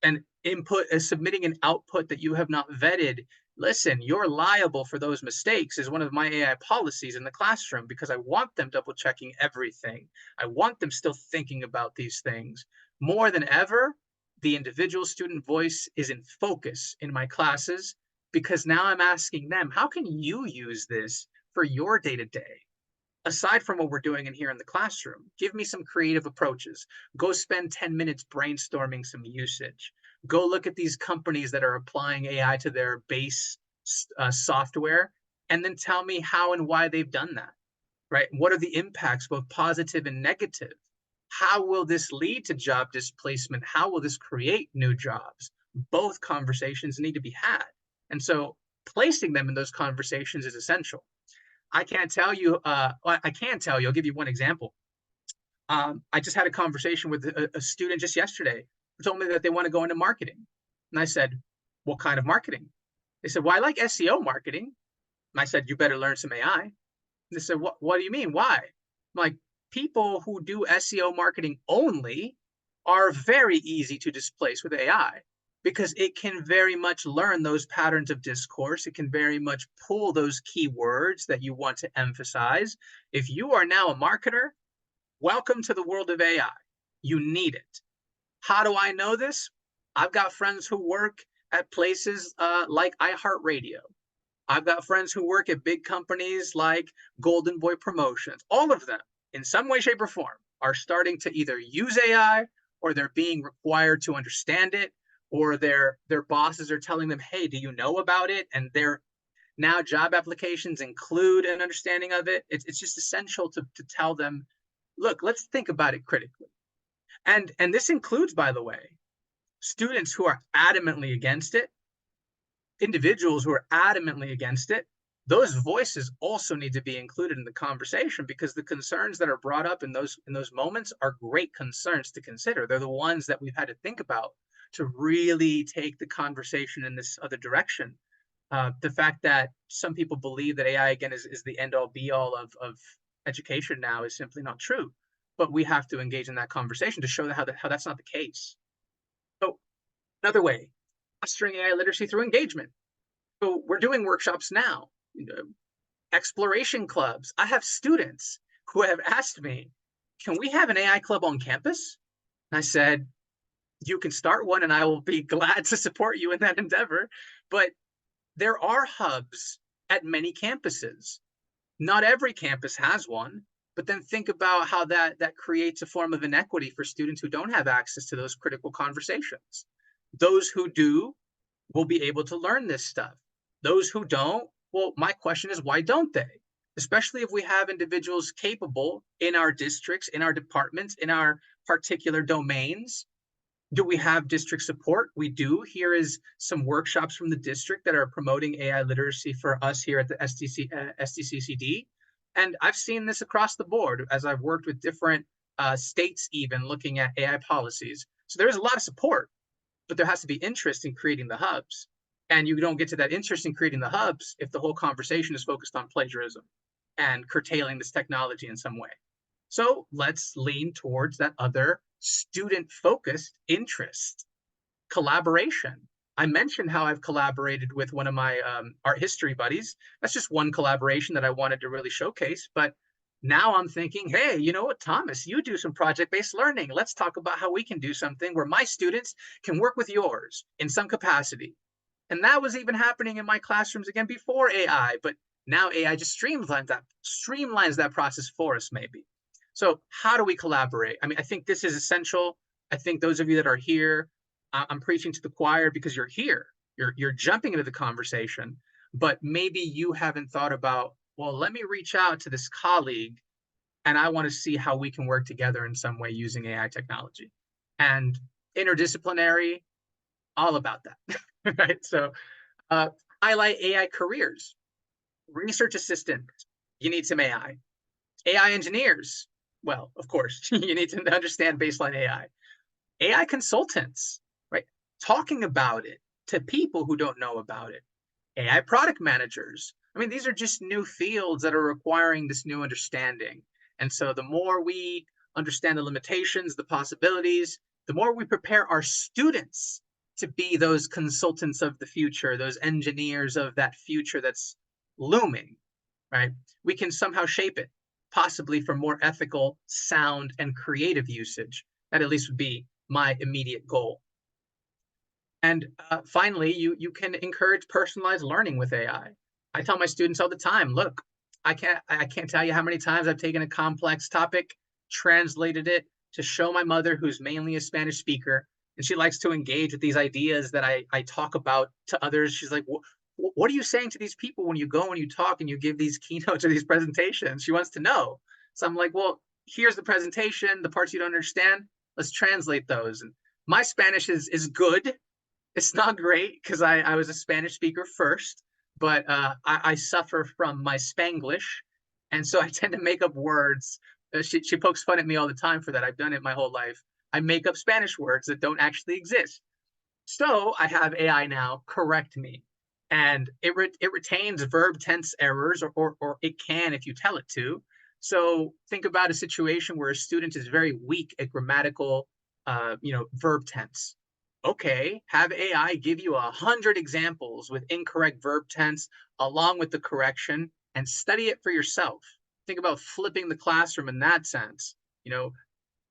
And input is submitting an output that you have not vetted. Listen, you're liable for those mistakes is one of my AI policies in the classroom because I want them double checking everything. I want them still thinking about these things. More than ever, the individual student voice is in focus in my classes because now I'm asking them, how can you use this for your day-to-day? Aside from what we're doing in here in the classroom, give me some creative approaches. Go spend 10 minutes brainstorming some usage. Go look at these companies that are applying AI to their base software, and then tell me how and why they've done that, right? What are the impacts, both positive and negative? How will this lead to job displacement? How will this create new jobs? Both conversations need to be had. And so placing them in those conversations is essential. I can tell you, I'll give you one example. I just had a conversation with a student just yesterday who told me that they want to go into marketing. And I said, what kind of marketing? They said, well, I like SEO marketing. And I said, you better learn some AI. And they said, what do you mean? Why? I'm like, people who do SEO marketing only are very easy to displace with AI because it can very much learn those patterns of discourse. It can very much pull those keywords that you want to emphasize. If you are now a marketer, welcome to the world of AI. You need it. How do I know this? I've got friends who work at places like iHeartRadio. I've got friends who work at big companies like Golden Boy Promotions. All of them, in some way, shape, or form, are starting to either use AI or they're being required to understand it, or their bosses are telling them, hey, do you know about it? And their now job applications include an understanding of it. It's just essential to tell them, look, let's think about it critically. And this includes, by the way, students who are adamantly against it, individuals who are adamantly against it, those voices also need to be included in the conversation, because the concerns that are brought up in those moments are great concerns to consider. They're the ones that we've had to think about to really take the conversation in this other direction. The fact that some people believe that AI again is the end all be all of education now is simply not true. But we have to engage in that conversation to show how that's not the case. So another way, fostering AI literacy through engagement. So we're doing workshops now, exploration clubs. I have students who have asked me, can we have an AI club on campus? And I said, you can start one and I will be glad to support you in that endeavor. But there are hubs at many campuses. Not every campus has one, but then think about how that creates a form of inequity for students who don't have access to those critical conversations. Those who do will be able to learn this stuff. Those who don't, well, my question is, why don't they? Especially if we have individuals capable in our districts, in our departments, in our particular domains. Do we have district support? We do. Here is some workshops from the district that are promoting AI literacy for us here at the SDCCD. And I've seen this across the board as I've worked with different states even looking at AI policies. So there is a lot of support, but there has to be interest in creating the hubs. And you don't get to that interest in creating the hubs if the whole conversation is focused on plagiarism and curtailing this technology in some way. So let's lean towards that other student-focused interest. Collaboration. I mentioned how I've collaborated with one of my art history buddies. That's just one collaboration that I wanted to really showcase. But now I'm thinking, hey, you know what, Thomas, you do some project-based learning. Let's talk about how we can do something where my students can work with yours in some capacity. And that was even happening in my classrooms again before AI, but now AI just streamlines that process for us, maybe. So how do we collaborate? I mean, I think this is essential. I think those of you that are here, I'm preaching to the choir because you're here. You're jumping into the conversation, but maybe you haven't thought about, well, let me reach out to this colleague and I want to see how we can work together in some way using AI technology. And interdisciplinary, all about that, right? So highlight AI careers. Research assistant, you need some AI. AI engineers, well, of course, you need to understand baseline AI. AI consultants, right? Talking about it to people who don't know about it. AI product managers. I mean, these are just new fields that are requiring this new understanding. And so the more we understand the limitations, the possibilities, the more we prepare our students to be those consultants of the future, those engineers of that future that's looming, right? We can somehow shape it, possibly for more ethical, sound, and creative usage. That at least would be my immediate goal. And finally, you can encourage personalized learning with AI. I tell my students all the time, look, I can't tell you how many times I've taken a complex topic, translated it to show my mother, who's mainly a Spanish speaker, and she likes to engage with these ideas that I talk about to others. She's like, what are you saying to these people when you go and you talk and you give these keynotes or these presentations? She wants to know. So I'm like, well, here's the presentation, the parts you don't understand, let's translate those. And my Spanish is good. It's not great because I was a Spanish speaker first, but I suffer from my Spanglish. And so I tend to make up words. She pokes fun at me all the time for that. I've done it my whole life. I make up Spanish words that don't actually exist. So I have AI now correct me. And it retains verb tense errors, or it can if you tell it to. So think about a situation where a student is very weak at grammatical, verb tense. Okay, have AI give you 100 examples with incorrect verb tense along with the correction and study it for yourself. Think about flipping the classroom in that sense.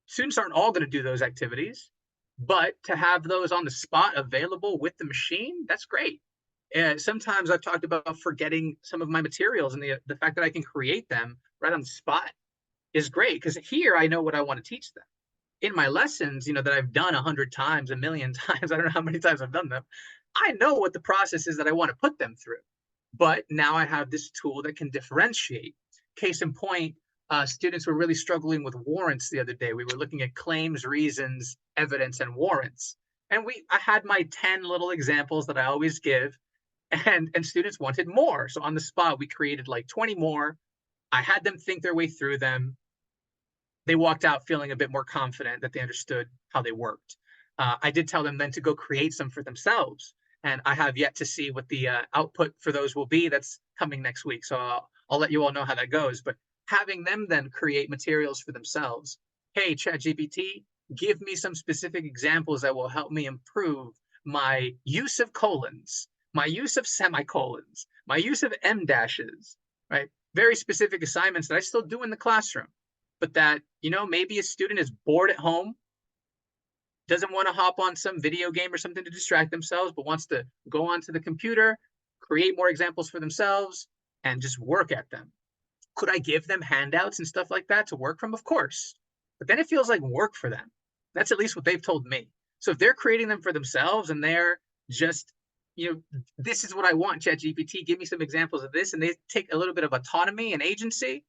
Students aren't all going to do those activities, but to have those on the spot available with the machine, that's great. And sometimes I've talked about forgetting some of my materials, and the fact that I can create them right on the spot is great because here I know what I want to teach them. In my lessons, that I've done 100 times, a million times, I don't know how many times I've done them, I know what the process is that I want to put them through. But now I have this tool that can differentiate. Case in point, students were really struggling with warrants the other day. We were looking at claims, reasons, evidence, and warrants. And I had my 10 little examples that I always give. and students wanted more. So on the spot, we created like 20 more. I had them think their way through them. They walked out feeling a bit more confident that they understood how they worked. I did tell them then to go create some for themselves, and I have yet to see what the output for those will be. That's coming next week, so I'll let you all know how that goes. But having them then create materials for themselves. Hey, ChatGPT, give me some specific examples that will help me improve my use of colons, my use of semicolons, my use of em dashes, right? Very specific assignments that I still do in the classroom, but that, maybe a student is bored at home, doesn't want to hop on some video game or something to distract themselves, but wants to go onto the computer, create more examples for themselves, and just work at them. Could I give them handouts and stuff like that to work from? Of course. But then it feels like work for them. That's at least what they've told me. So if they're creating them for themselves and they're just, this is what I want, ChatGPT, give me some examples of this, and they take a little bit of autonomy and agency,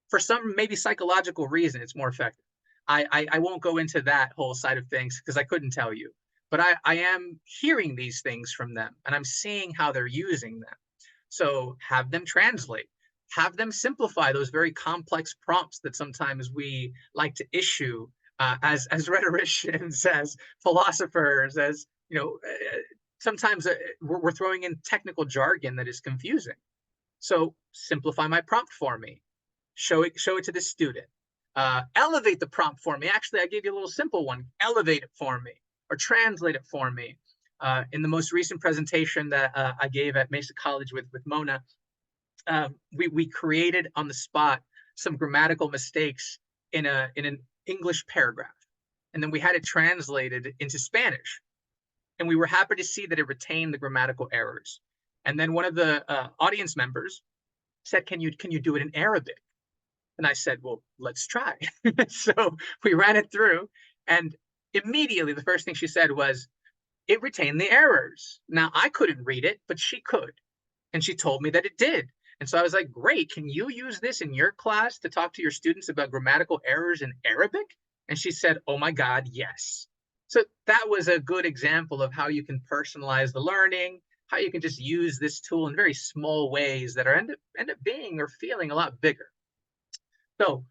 for some maybe psychological reason, it's more effective. I won't go into that whole side of things because I couldn't tell you, but I am hearing these things from them and I'm seeing how they're using them. So have them translate, have them simplify those very complex prompts that sometimes we like to issue as rhetoricians, as philosophers, as sometimes we're throwing in technical jargon that is confusing. So simplify my prompt for me. Show it to the student. Elevate the prompt for me. Actually, I gave you a little simple one. Elevate it for me or translate it for me. In the most recent presentation that I gave at Mesa College with Mona, we created on the spot some grammatical mistakes in an English paragraph. And then we had it translated into Spanish. And we were happy to see that it retained the grammatical errors. And then one of the audience members said, can you do it in Arabic? And I said, well, let's try. So we ran it through, and immediately the first thing she said was, it retained the errors. Now, I couldn't read it, but she could. And she told me that it did. And so I was like, great, can you use this in your class to talk to your students about grammatical errors in Arabic? And she said, oh my God, yes. So that was a good example of how you can personalize the learning, how you can just use this tool in very small ways that are end up being or feeling a lot bigger. So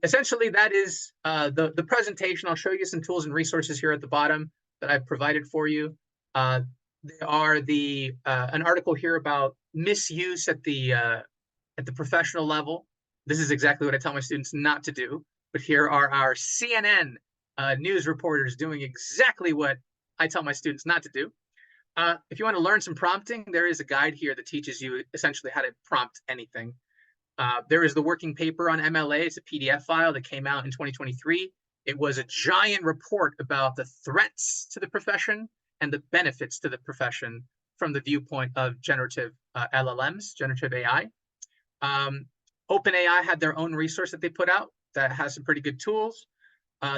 essentially, that is the presentation. I'll show you some tools and resources here at the bottom that I've provided for you. They are an article here about misuse at the professional level. This is exactly what I tell my students not to do. But here are our CNN news reporters doing exactly what I tell my students not to do. If you want to learn some prompting, there is a guide here that teaches you essentially how to prompt anything. There is the working paper on MLA. It's a PDF file that came out in 2023. It was a giant report about the threats to the profession and the benefits to the profession from the viewpoint of generative LLMs, generative AI. OpenAI had their own resource that they put out that has some pretty good tools.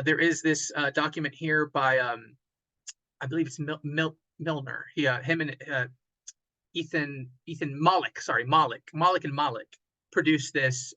There is this document here by, I believe it's Milner. Him and Ethan Malik, Malik and Malik produced this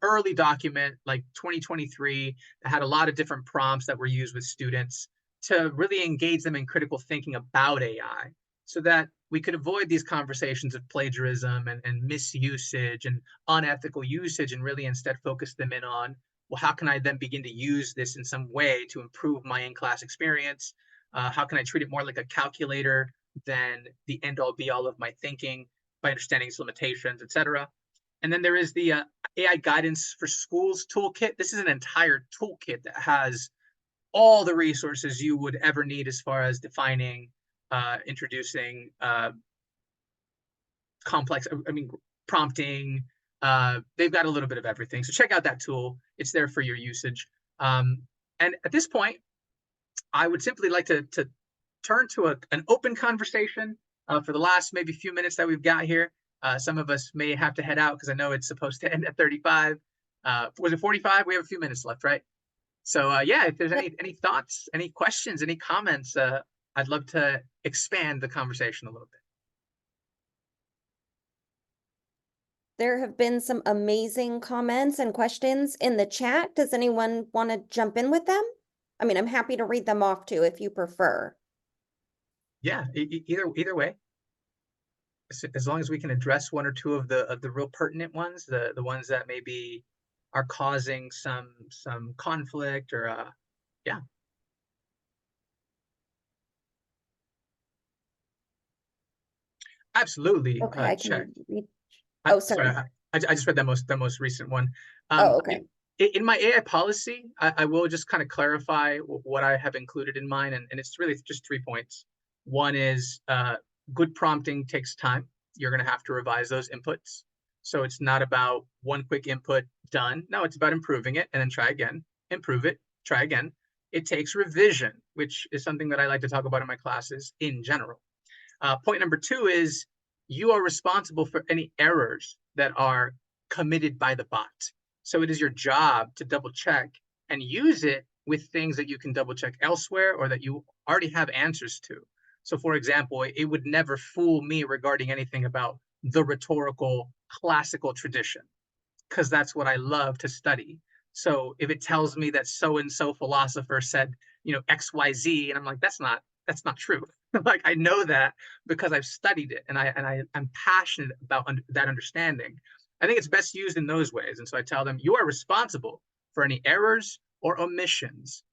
early document, like 2023, that had a lot of different prompts that were used with students to really engage them in critical thinking about AI, so that we could avoid these conversations of plagiarism and misusage and unethical usage, and really instead focus them in on, well, how can I then begin to use this in some way to improve my in-class experience? How can I treat it more like a calculator than the end-all be-all of my thinking by understanding its limitations, etc. And then there is the AI Guidance for Schools toolkit. This is an entire toolkit that has all the resources you would ever need as far as defining, introducing complex, prompting. They've got a little bit of everything. So check out that tool. It's there for your usage. And at this point, I would simply like to turn to an open conversation for the last maybe few minutes that we've got here. Some of us may have to head out because I know it's supposed to end at 35. Was it 45? We have a few minutes left, right? So yeah, if there's any thoughts, any questions, any comments, I'd love to expand the conversation a little bit. There have been some amazing comments and questions in the chat. Does anyone want to jump in with them? I mean, I'm happy to read them off too if you prefer. Yeah, either way. as long as we can address one or two of the real pertinent ones, the ones that maybe are causing some conflict or yeah. Absolutely, Okay, I check. can read. I, Oh, sorry, sorry. I just read the most recent one. Oh, okay. In my AI policy, I will just kind of clarify what I have included in mine, and it's really just 3 points. One is good prompting takes time. You're going to have to revise those inputs. So it's not about one quick input, done. No, it's about improving it and then try again, improve it, try again. It takes revision, which is something that I like to talk about in my classes in general. Point number two is you are responsible for any errors that are committed by the bot. So it is your job to double check and use it with things that you can double check elsewhere or that you already have answers to. So, for example, it would never fool me regarding anything about the rhetorical classical tradition, because that's what I love to study. So if it tells me that so and so philosopher said, XYZ, and I'm like, that's not true. Like I know that because I've studied it and I'm passionate about that understanding. I think it's best used in those ways. And so I tell them you are responsible for any errors or omissions.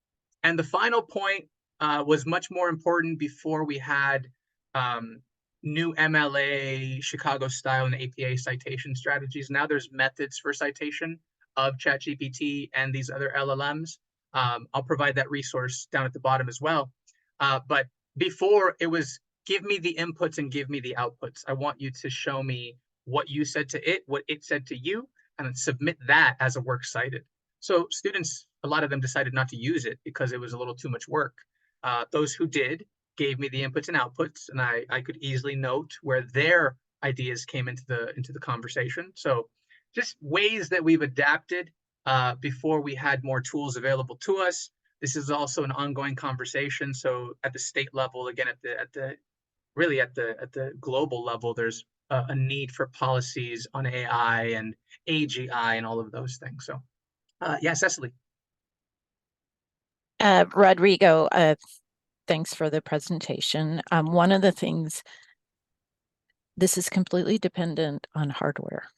And the final point was much more important before we had new MLA, Chicago style, and APA citation strategies. Now there's methods for citation of ChatGPT and these other LLMs. I'll provide that resource down at the bottom as well. But before it was give me the inputs and give me the outputs. I want you to show me what you said to it, what it said to you, and then submit that as a works cited. So students, a lot of them decided not to use it because it was a little too much work. Those who did gave me the inputs and outputs, and I could easily note where their ideas came into the conversation. So just ways that we've adapted before we had more tools available to us. This is also an ongoing conversation. So at the state level, again, at the global level, there's a need for policies on AI and AGI and all of those things. So yeah, Cecily. Rodrigo, thanks for the presentation. One of the things, this is completely dependent on hardware.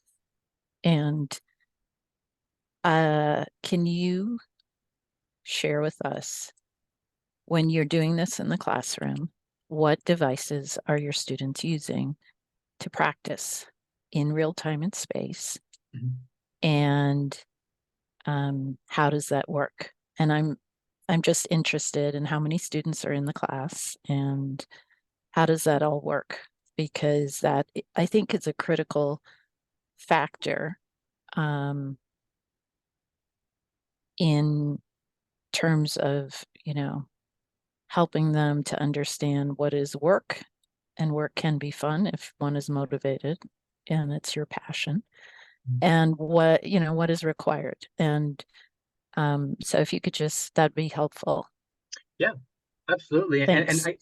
And can you share with us, when you're doing this in the classroom, what devices are your students using to practice in real time and space? Mm-hmm. And how does that work? And I'm just interested in how many students are in the class and how does that all work? Because that, I think, is a critical factor in terms of, helping them to understand what is work, and work can be fun if one is motivated and it's your passion, and what is required. And so if you could that'd be helpful. Yeah, absolutely. Thanks. And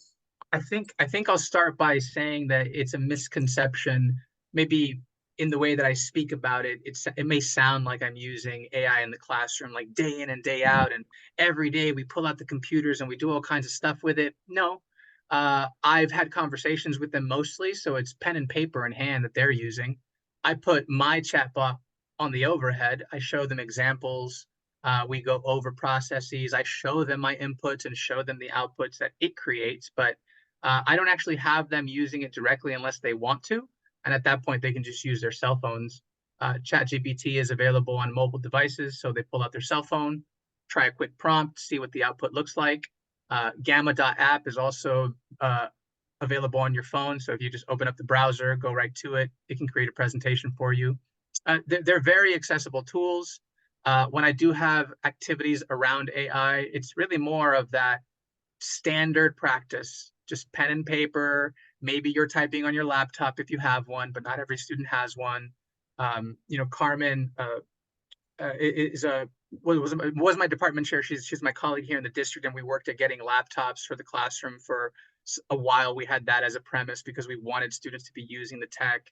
I think I'll start by saying that it's a misconception, maybe in the way that I speak about it. It may sound like I'm using AI in the classroom like day in and day out, and every day we pull out the computers and we do all kinds of stuff with it. No, I've had conversations with them mostly, so it's pen and paper in hand that they're using. I put my chatbot on the overhead. I show them examples. We go over processes. I show them my inputs and show them the outputs that it creates, but I don't actually have them using it directly unless they want to. And at that point, they can just use their cell phones. ChatGPT is available on mobile devices, so they pull out their cell phone, try a quick prompt, see what the output looks like. Gamma.app is also available on your phone. So if you just open up the browser, go right to it, it can create a presentation for you. They're very accessible tools. When I do have activities around AI, it's really more of that standard practice, just pen and paper. Maybe you're typing on your laptop if you have one, but not every student has one. Carmen was my department chair. She's my colleague here in the district, and we worked at getting laptops for the classroom for a while. We had that as a premise because we wanted students to be using the tech.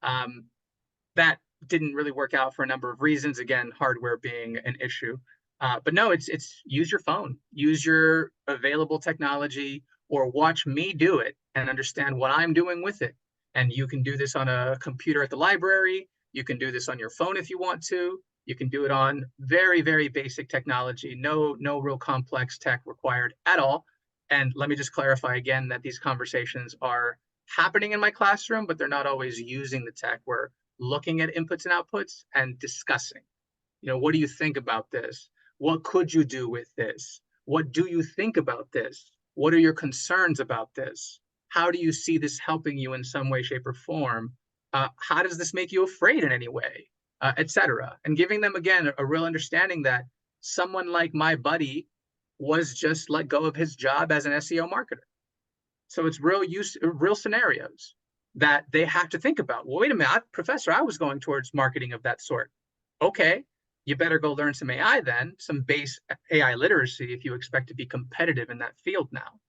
That didn't really work out for a number of reasons. Again, hardware being an issue. But no, it's use your phone, use your available technology, or watch me do it and understand what I'm doing with it. And you can do this on a computer at the library. You can do this on your phone if you want to. You can do it on very, very basic technology. No real complex tech required at all. And let me just clarify again that these conversations are happening in my classroom, but they're not always using the tech. We're looking at inputs and outputs and discussing. What do you think about this? What could you do with this? What do you think about this? What are your concerns about this? How do you see this helping you in some way, shape, or form? How does this make you afraid in any way, etc.? And giving them, again, a real understanding that someone like my buddy was just let go of his job as an SEO marketer. So it's real scenarios that they have to think about. Well, wait a minute, professor, I was going towards marketing of that sort. Okay, you better go learn some AI then, some base AI literacy if you expect to be competitive in that field now,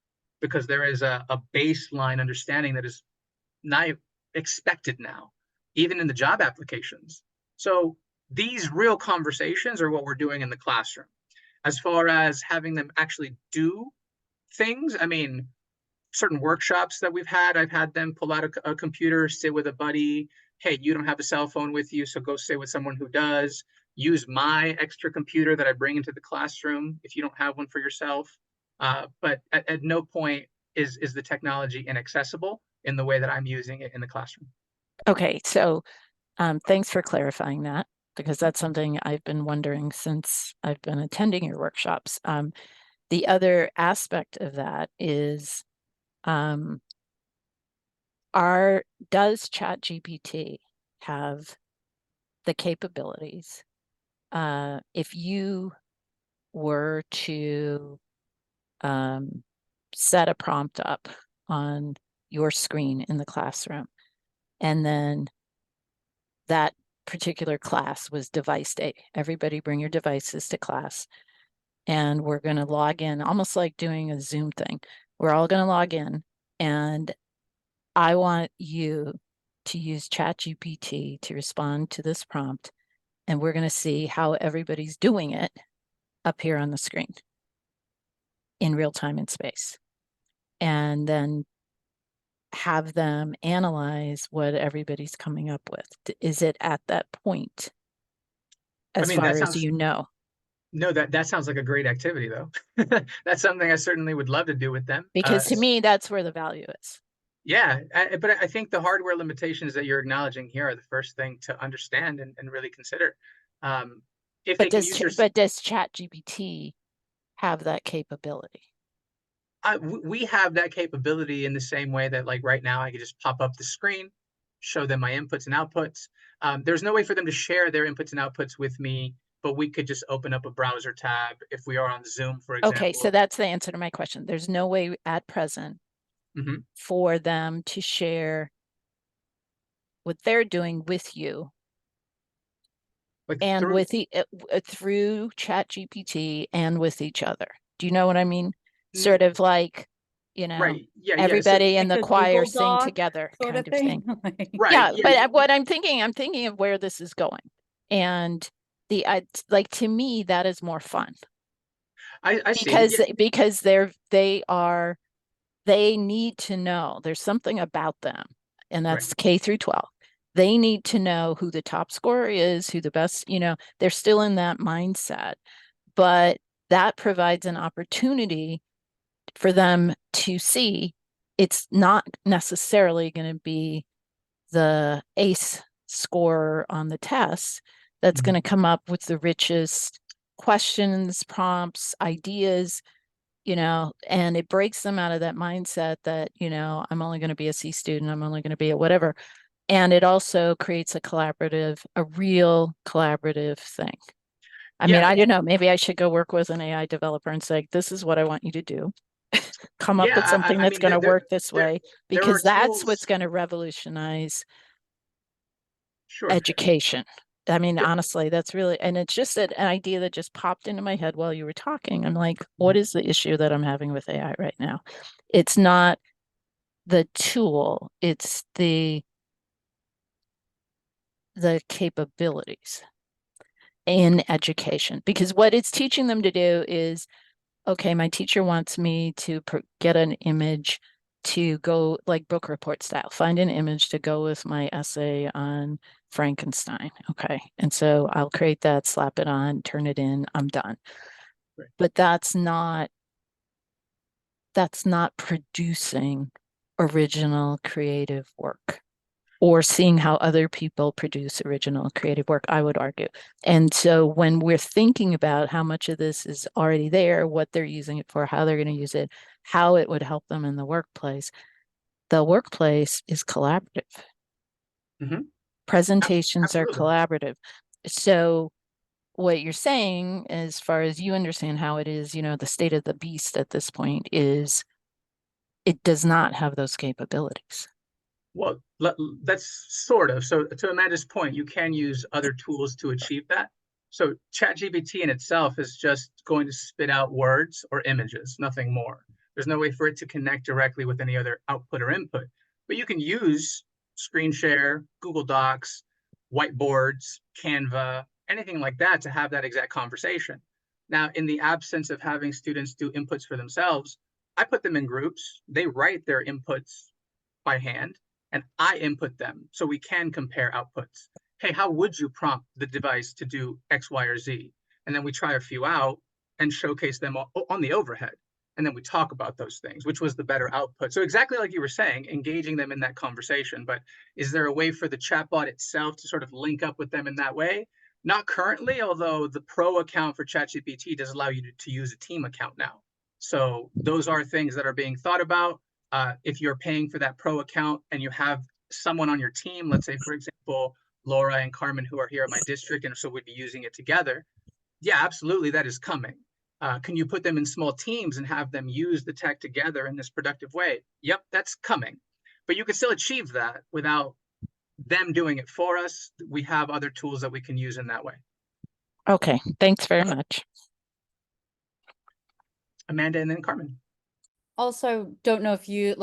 because there is a baseline understanding that is not expected now, even in the job applications. So these real conversations are what we're doing in the classroom. As far as having them actually do things, I mean, certain workshops that we've had, I've had them pull out a computer, sit with a buddy. Hey, you don't have a cell phone with you, so go sit with someone who does. Use my extra computer that I bring into the classroom if you don't have one for yourself. But at no point is the technology inaccessible in the way that I'm using it in the classroom. Okay, so thanks for clarifying that, because that's something I've been wondering since I've been attending your workshops. The other aspect of that is, does ChatGPT have the capabilities? If you were to set a prompt up on your screen in the classroom, and then that particular class was device day, everybody bring your devices to class, and we're going to log in, almost like doing a Zoom thing. We're all going to log in, and I want you to use ChatGPT to respond to this prompt, and we're going to see how everybody's doing it up here on the screen in real time and space, and then have them analyze what everybody's coming up with. Is it at that point, as far as you know? No, that sounds like a great activity, though. That's something I certainly would love to do with them. Because to me, that's where the value is. Yeah, but I think the hardware limitations that you're acknowledging here are the first thing to understand and really consider. If But they can use your, but does ChatGPT have that capability? we have that capability in the same way that, like, right now I could just pop up the screen, show them my inputs and outputs. There's no way for them to share their inputs and outputs with me, but we could just open up a browser tab if we are on Zoom, for example. Okay, so that's the answer to my question. There's no way at present for them to share what they're doing with you, like, and with through ChatGPT and with each other. Do you know what I mean? Sort of like, right. Yeah, everybody in like the choir Google sing Doc together sort kind of of thing. Right. Yeah, but what I'm thinking of where this is going, and like, to me, that is more fun. I see. Because they need to know, there's something about them, and that's K through 12. They need to know who the top scorer is, who the best, they're still in that mindset, but that provides an opportunity for them to see it's not necessarily going to be the ace scorer on the test that's going to come up with the richest questions, prompts, ideas, and it breaks them out of that mindset that, I'm only going to be a C student, I'm only going to be a whatever. And it also creates a real collaborative thing. I mean, I don't know, maybe I should go work with an AI developer and say, this is what I want you to do. Come up with something that's going to work this way, because that's what's going to revolutionize education. I mean, honestly, that's really, and it's just an idea that just popped into my head while you were talking. I'm like, what is the issue that I'm having with AI right now? It's not the tool, it's the capabilities in education, because what it's teaching them to do is, okay, my teacher wants me to get an image to go like book report style, find an image to go with my essay on Frankenstein. Okay. And so I'll create that, slap it on, turn it in, I'm done. Right. But that's not producing original creative work or seeing how other people produce original creative work, I would argue. And so when we're thinking about how much of this is already there, what they're using it for, how they're going to use it, how it would help them in the workplace is collaborative. Mm-hmm. Presentations are Absolutely. collaborative. So what you're saying, as far as you understand how it is, the state of the beast at this point is it does not have those capabilities. Well, that's sort of. So to Amanda's point, you can use other tools to achieve that. So ChatGPT in itself is just going to spit out words or images, nothing more. There's no way for it to connect directly with any other output or input. But you can use screen share, Google Docs, whiteboards, Canva, anything like that to have that exact conversation. Now, in the absence of having students do inputs for themselves, I put them in groups. They write their inputs by hand and I input them so we can compare outputs. Hey, how would you prompt the device to do X, Y, or Z? And then we try a few out and showcase them on the overhead. And then we talk about those things, which was the better output. So exactly like you were saying, engaging them in that conversation. But is there a way for the chatbot itself to sort of link up with them in that way? Not currently, although the pro account for ChatGPT does allow you to use a team account now. So those are things that are being thought about. If you're paying for that pro account and you have someone on your team, let's say, for example, Laura and Carmen, who are here at my district, and so we'd be using it together. Yeah, absolutely, that is coming. Can you put them in small teams and have them use the tech together in this productive way? Yep, that's coming. But you can still achieve that without them doing it for us. We have other tools that we can use in that way. Okay, thanks very much. Amanda and then Carmen. Also, don't know if you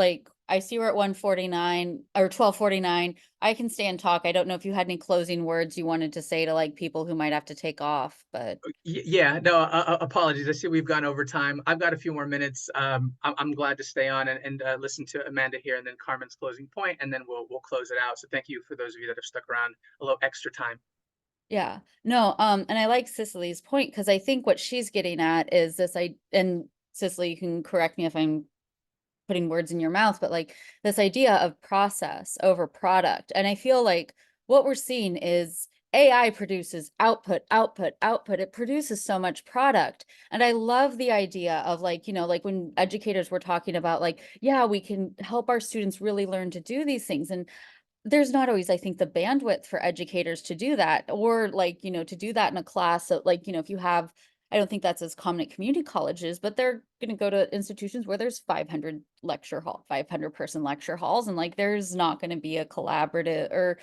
I see we're at 1:49 or 12:49. I can stay and talk. I don't know if you had any closing words you wanted to say to people who might have to take off, but yeah, no, apologies. I see we've gone over time. I've got a few more minutes. I'm glad to stay on and listen to Amanda here and then Carmen's closing point, and then we'll close it out. So thank you for those of you that have stuck around a little extra time. yeah, no, and I like Cicely's point because I think what she's getting at is this, and Cicely, you can correct me if I'm putting words in your mouth, but this idea of process over product. And I feel like what we're seeing is AI produces output, output, output. It produces so much product. And I love the idea of when educators were talking about yeah, we can help our students really learn to do these things. And there's not always, I think, the bandwidth for educators to do that, or to do that in a class. So if you have, I don't think that's as common at community colleges, but they're going to go to institutions where there's 500 person lecture halls. And there's not going to be a collaborative, or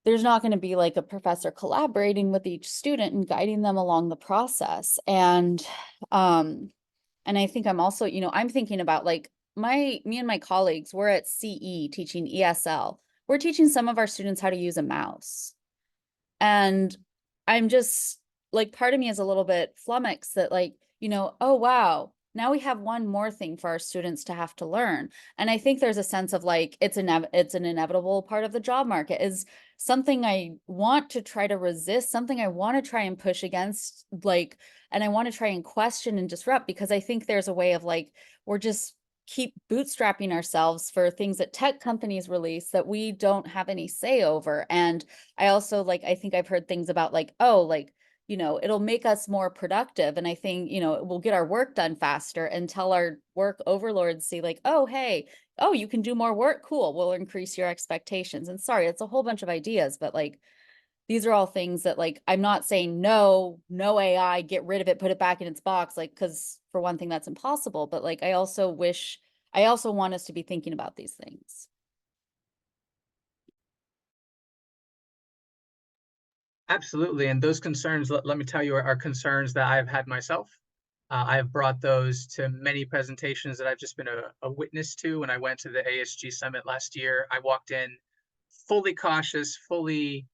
there's not going to be a professor collaborating with each student and guiding them along the process. And I think I'm also, I'm thinking about me and my colleagues, we're at CE teaching ESL. We're teaching some of our students how to use a mouse. And I'm just part of me is a little bit flummoxed that oh, wow, now we have one more thing for our students to have to learn. And I think there's a sense of it's an inevitable part of the job market, is something I want to try to resist, something I want to try and push against, and I want to try and question and disrupt, because I think there's a way of we're just keep bootstrapping ourselves for things that tech companies release that we don't have any say over. And I also I think I've heard things about it'll make us more productive. And I think, we'll get our work done faster and tell our work overlords, see oh, hey, oh, you can do more work. Cool. We'll increase your expectations. And sorry, it's a whole bunch of ideas, but these are all things that I'm not saying no AI, get rid of it, put it back in its box, because for one thing, that's impossible. But I also want us to be thinking about these things. Absolutely. And those concerns, let me tell you, are concerns that I've had myself. I've brought those to many presentations that I've just been a witness to. When I went to the ASG Summit last year, I walked in fully cautious, fully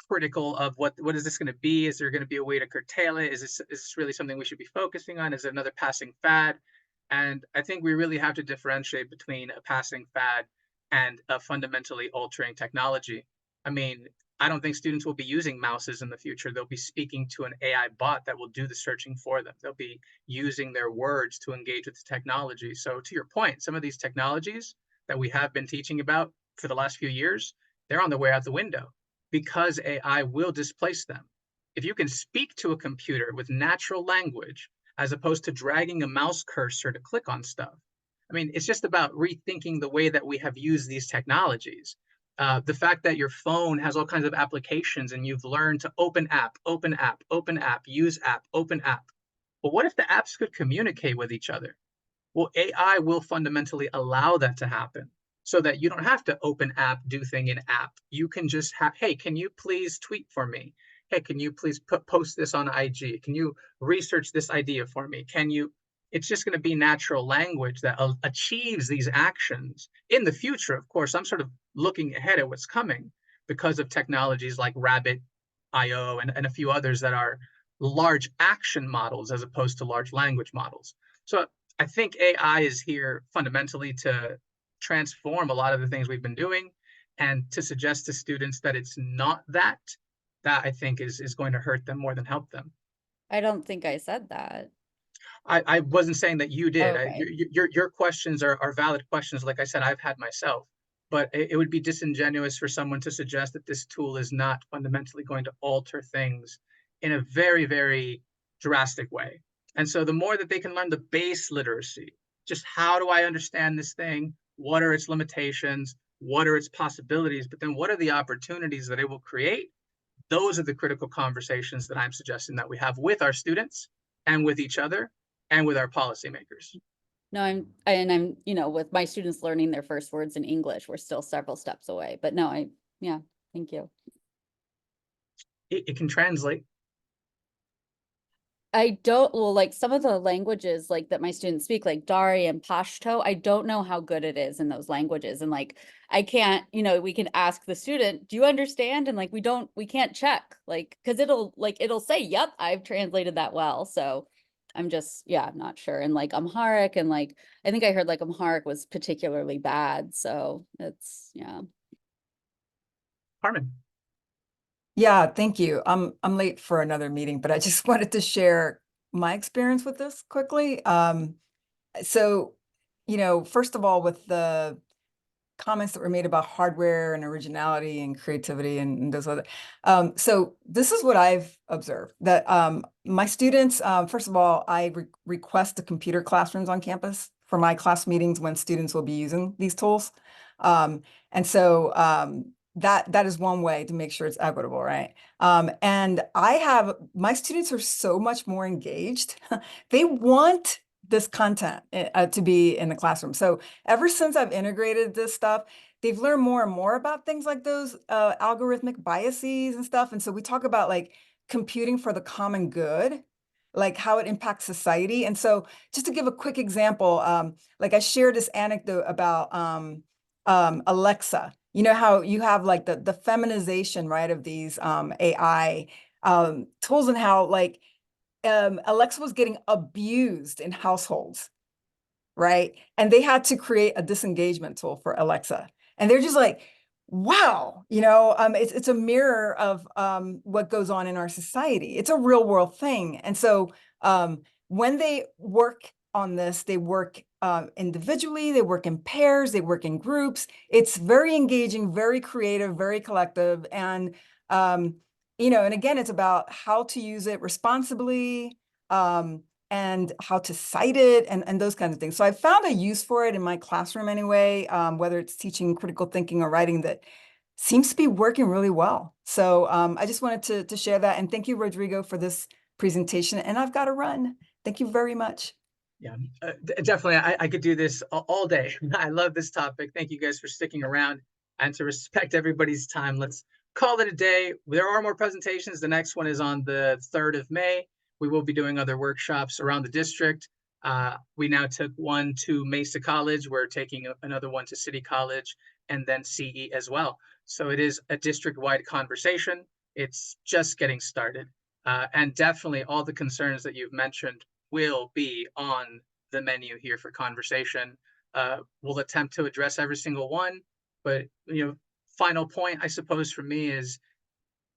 critical of what is this going to be? Is there going to be a way to curtail it? Is this really something we should be focusing on? Is it another passing fad? And I think we really have to differentiate between a passing fad and a fundamentally altering technology. I mean, I don't think students will be using mouses in the future. They'll be speaking to an AI bot that will do the searching for them. They'll be using their words to engage with the technology. So to your point, some of these technologies that we have been teaching about for the last few years, they're on the way out the window because AI will displace them. If you can speak to a computer with natural language, as opposed to dragging a mouse cursor to click on stuff. I mean, it's just about rethinking the way that we have used these technologies. The fact that your phone has all kinds of applications and you've learned to open app, open app, open app, use app, open app. But what if the apps could communicate with each other? Well, AI will fundamentally allow that to happen so that you don't have to open app, do thing in app. You can just have, hey, can you please tweet for me? Hey, can you please post this on IG? Can you research this idea for me? Can you? It's just going to be natural language that achieves these actions in the future. Of course, I'm sort of looking ahead at what's coming because of technologies like Rabbit IO and a few others that are large action models as opposed to large language models. So I think AI is here fundamentally to transform a lot of the things we've been doing, and to suggest to students that it's not that, that I think is going to hurt them more than help them. I don't think I said that. I wasn't saying that you did. Okay. Your questions are valid questions. Like I said, I've had myself, but it would be disingenuous for someone to suggest that this tool is not fundamentally going to alter things in a very, very drastic way. And so the more that they can learn the base literacy, just how do I understand this thing? What are its limitations? What are its possibilities? But then what are the opportunities that it will create? Those are the critical conversations that I'm suggesting that we have with our students and with each other and with our policymakers. No, I'm, you know, with my students learning their first words in English, we're still several steps away, but no, yeah, thank you. It can translate. I don't, well, like some of the languages like that my students speak, like Dari and Pashto, I don't know how good it is in those languages. And like, I can't, you know, we can ask the student, do you understand? And like, we can't check, like, cause it'll say, yep, I've translated that well. So I'm just, yeah, not sure. And like Amharic and like, I think I heard like Amharic was particularly bad. So it's, yeah. Carmen. Yeah, thank you. I'm late for another meeting, but I just wanted to share my experience with this quickly. So, you know, first of all, with the comments that were made about hardware and originality and creativity and those other, so this is what I've observed, that my students, first of all, I request the computer classrooms on campus for my class meetings when students will be using these tools. And so that is one way to make sure it's equitable, right? And my students are so much more engaged. They want this content to be in the classroom. So ever since I've integrated this stuff, they've learned more and more about things like those algorithmic biases and stuff. And so we talk about like computing for the common good, like how it impacts society. And so just to give a quick example, like I shared this anecdote about Alexa. You know how you have like the feminization, right, of these AI tools, and how like Alexa was getting abused in households, right? And they had to create a disengagement tool for Alexa. And they're just like, wow, you know, it's a mirror of what goes on in our society. It's a real world thing. And so when they work on this, they work individually, they work in pairs, they work in groups. It's very engaging, very creative, very collective. And, you know, and again, it's about how to use it responsibly, and how to cite it and those kinds of things. So I found a use for it in my classroom anyway, whether it's teaching critical thinking or writing, that seems to be working really well. So I just wanted to share that. And thank you, Rodrigo, for this presentation. And I've got to run. Thank you very much. Yeah, definitely. I could do this all day. I love this topic. Thank you guys for sticking around, and to respect everybody's time, let's call it a day. There are more presentations. The next one is on the 3rd of May. We will be doing other workshops around the district. We now took one to Mesa College. We're taking another one to City College, and then CE as well. So it is a district-wide conversation. It's just getting started. And definitely all the concerns that you've mentioned will be on the menu here for conversation. We'll attempt to address every single one, but final point, I suppose, for me is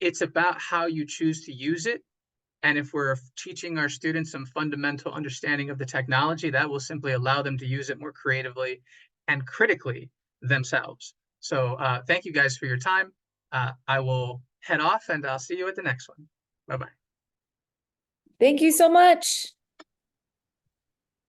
it's about how you choose to use it. And if we're teaching our students some fundamental understanding of the technology, that will simply allow them to use it more creatively and critically themselves. So thank you guys for your time. I will head off and I'll see you at the next one. Bye-bye. Thank you so much.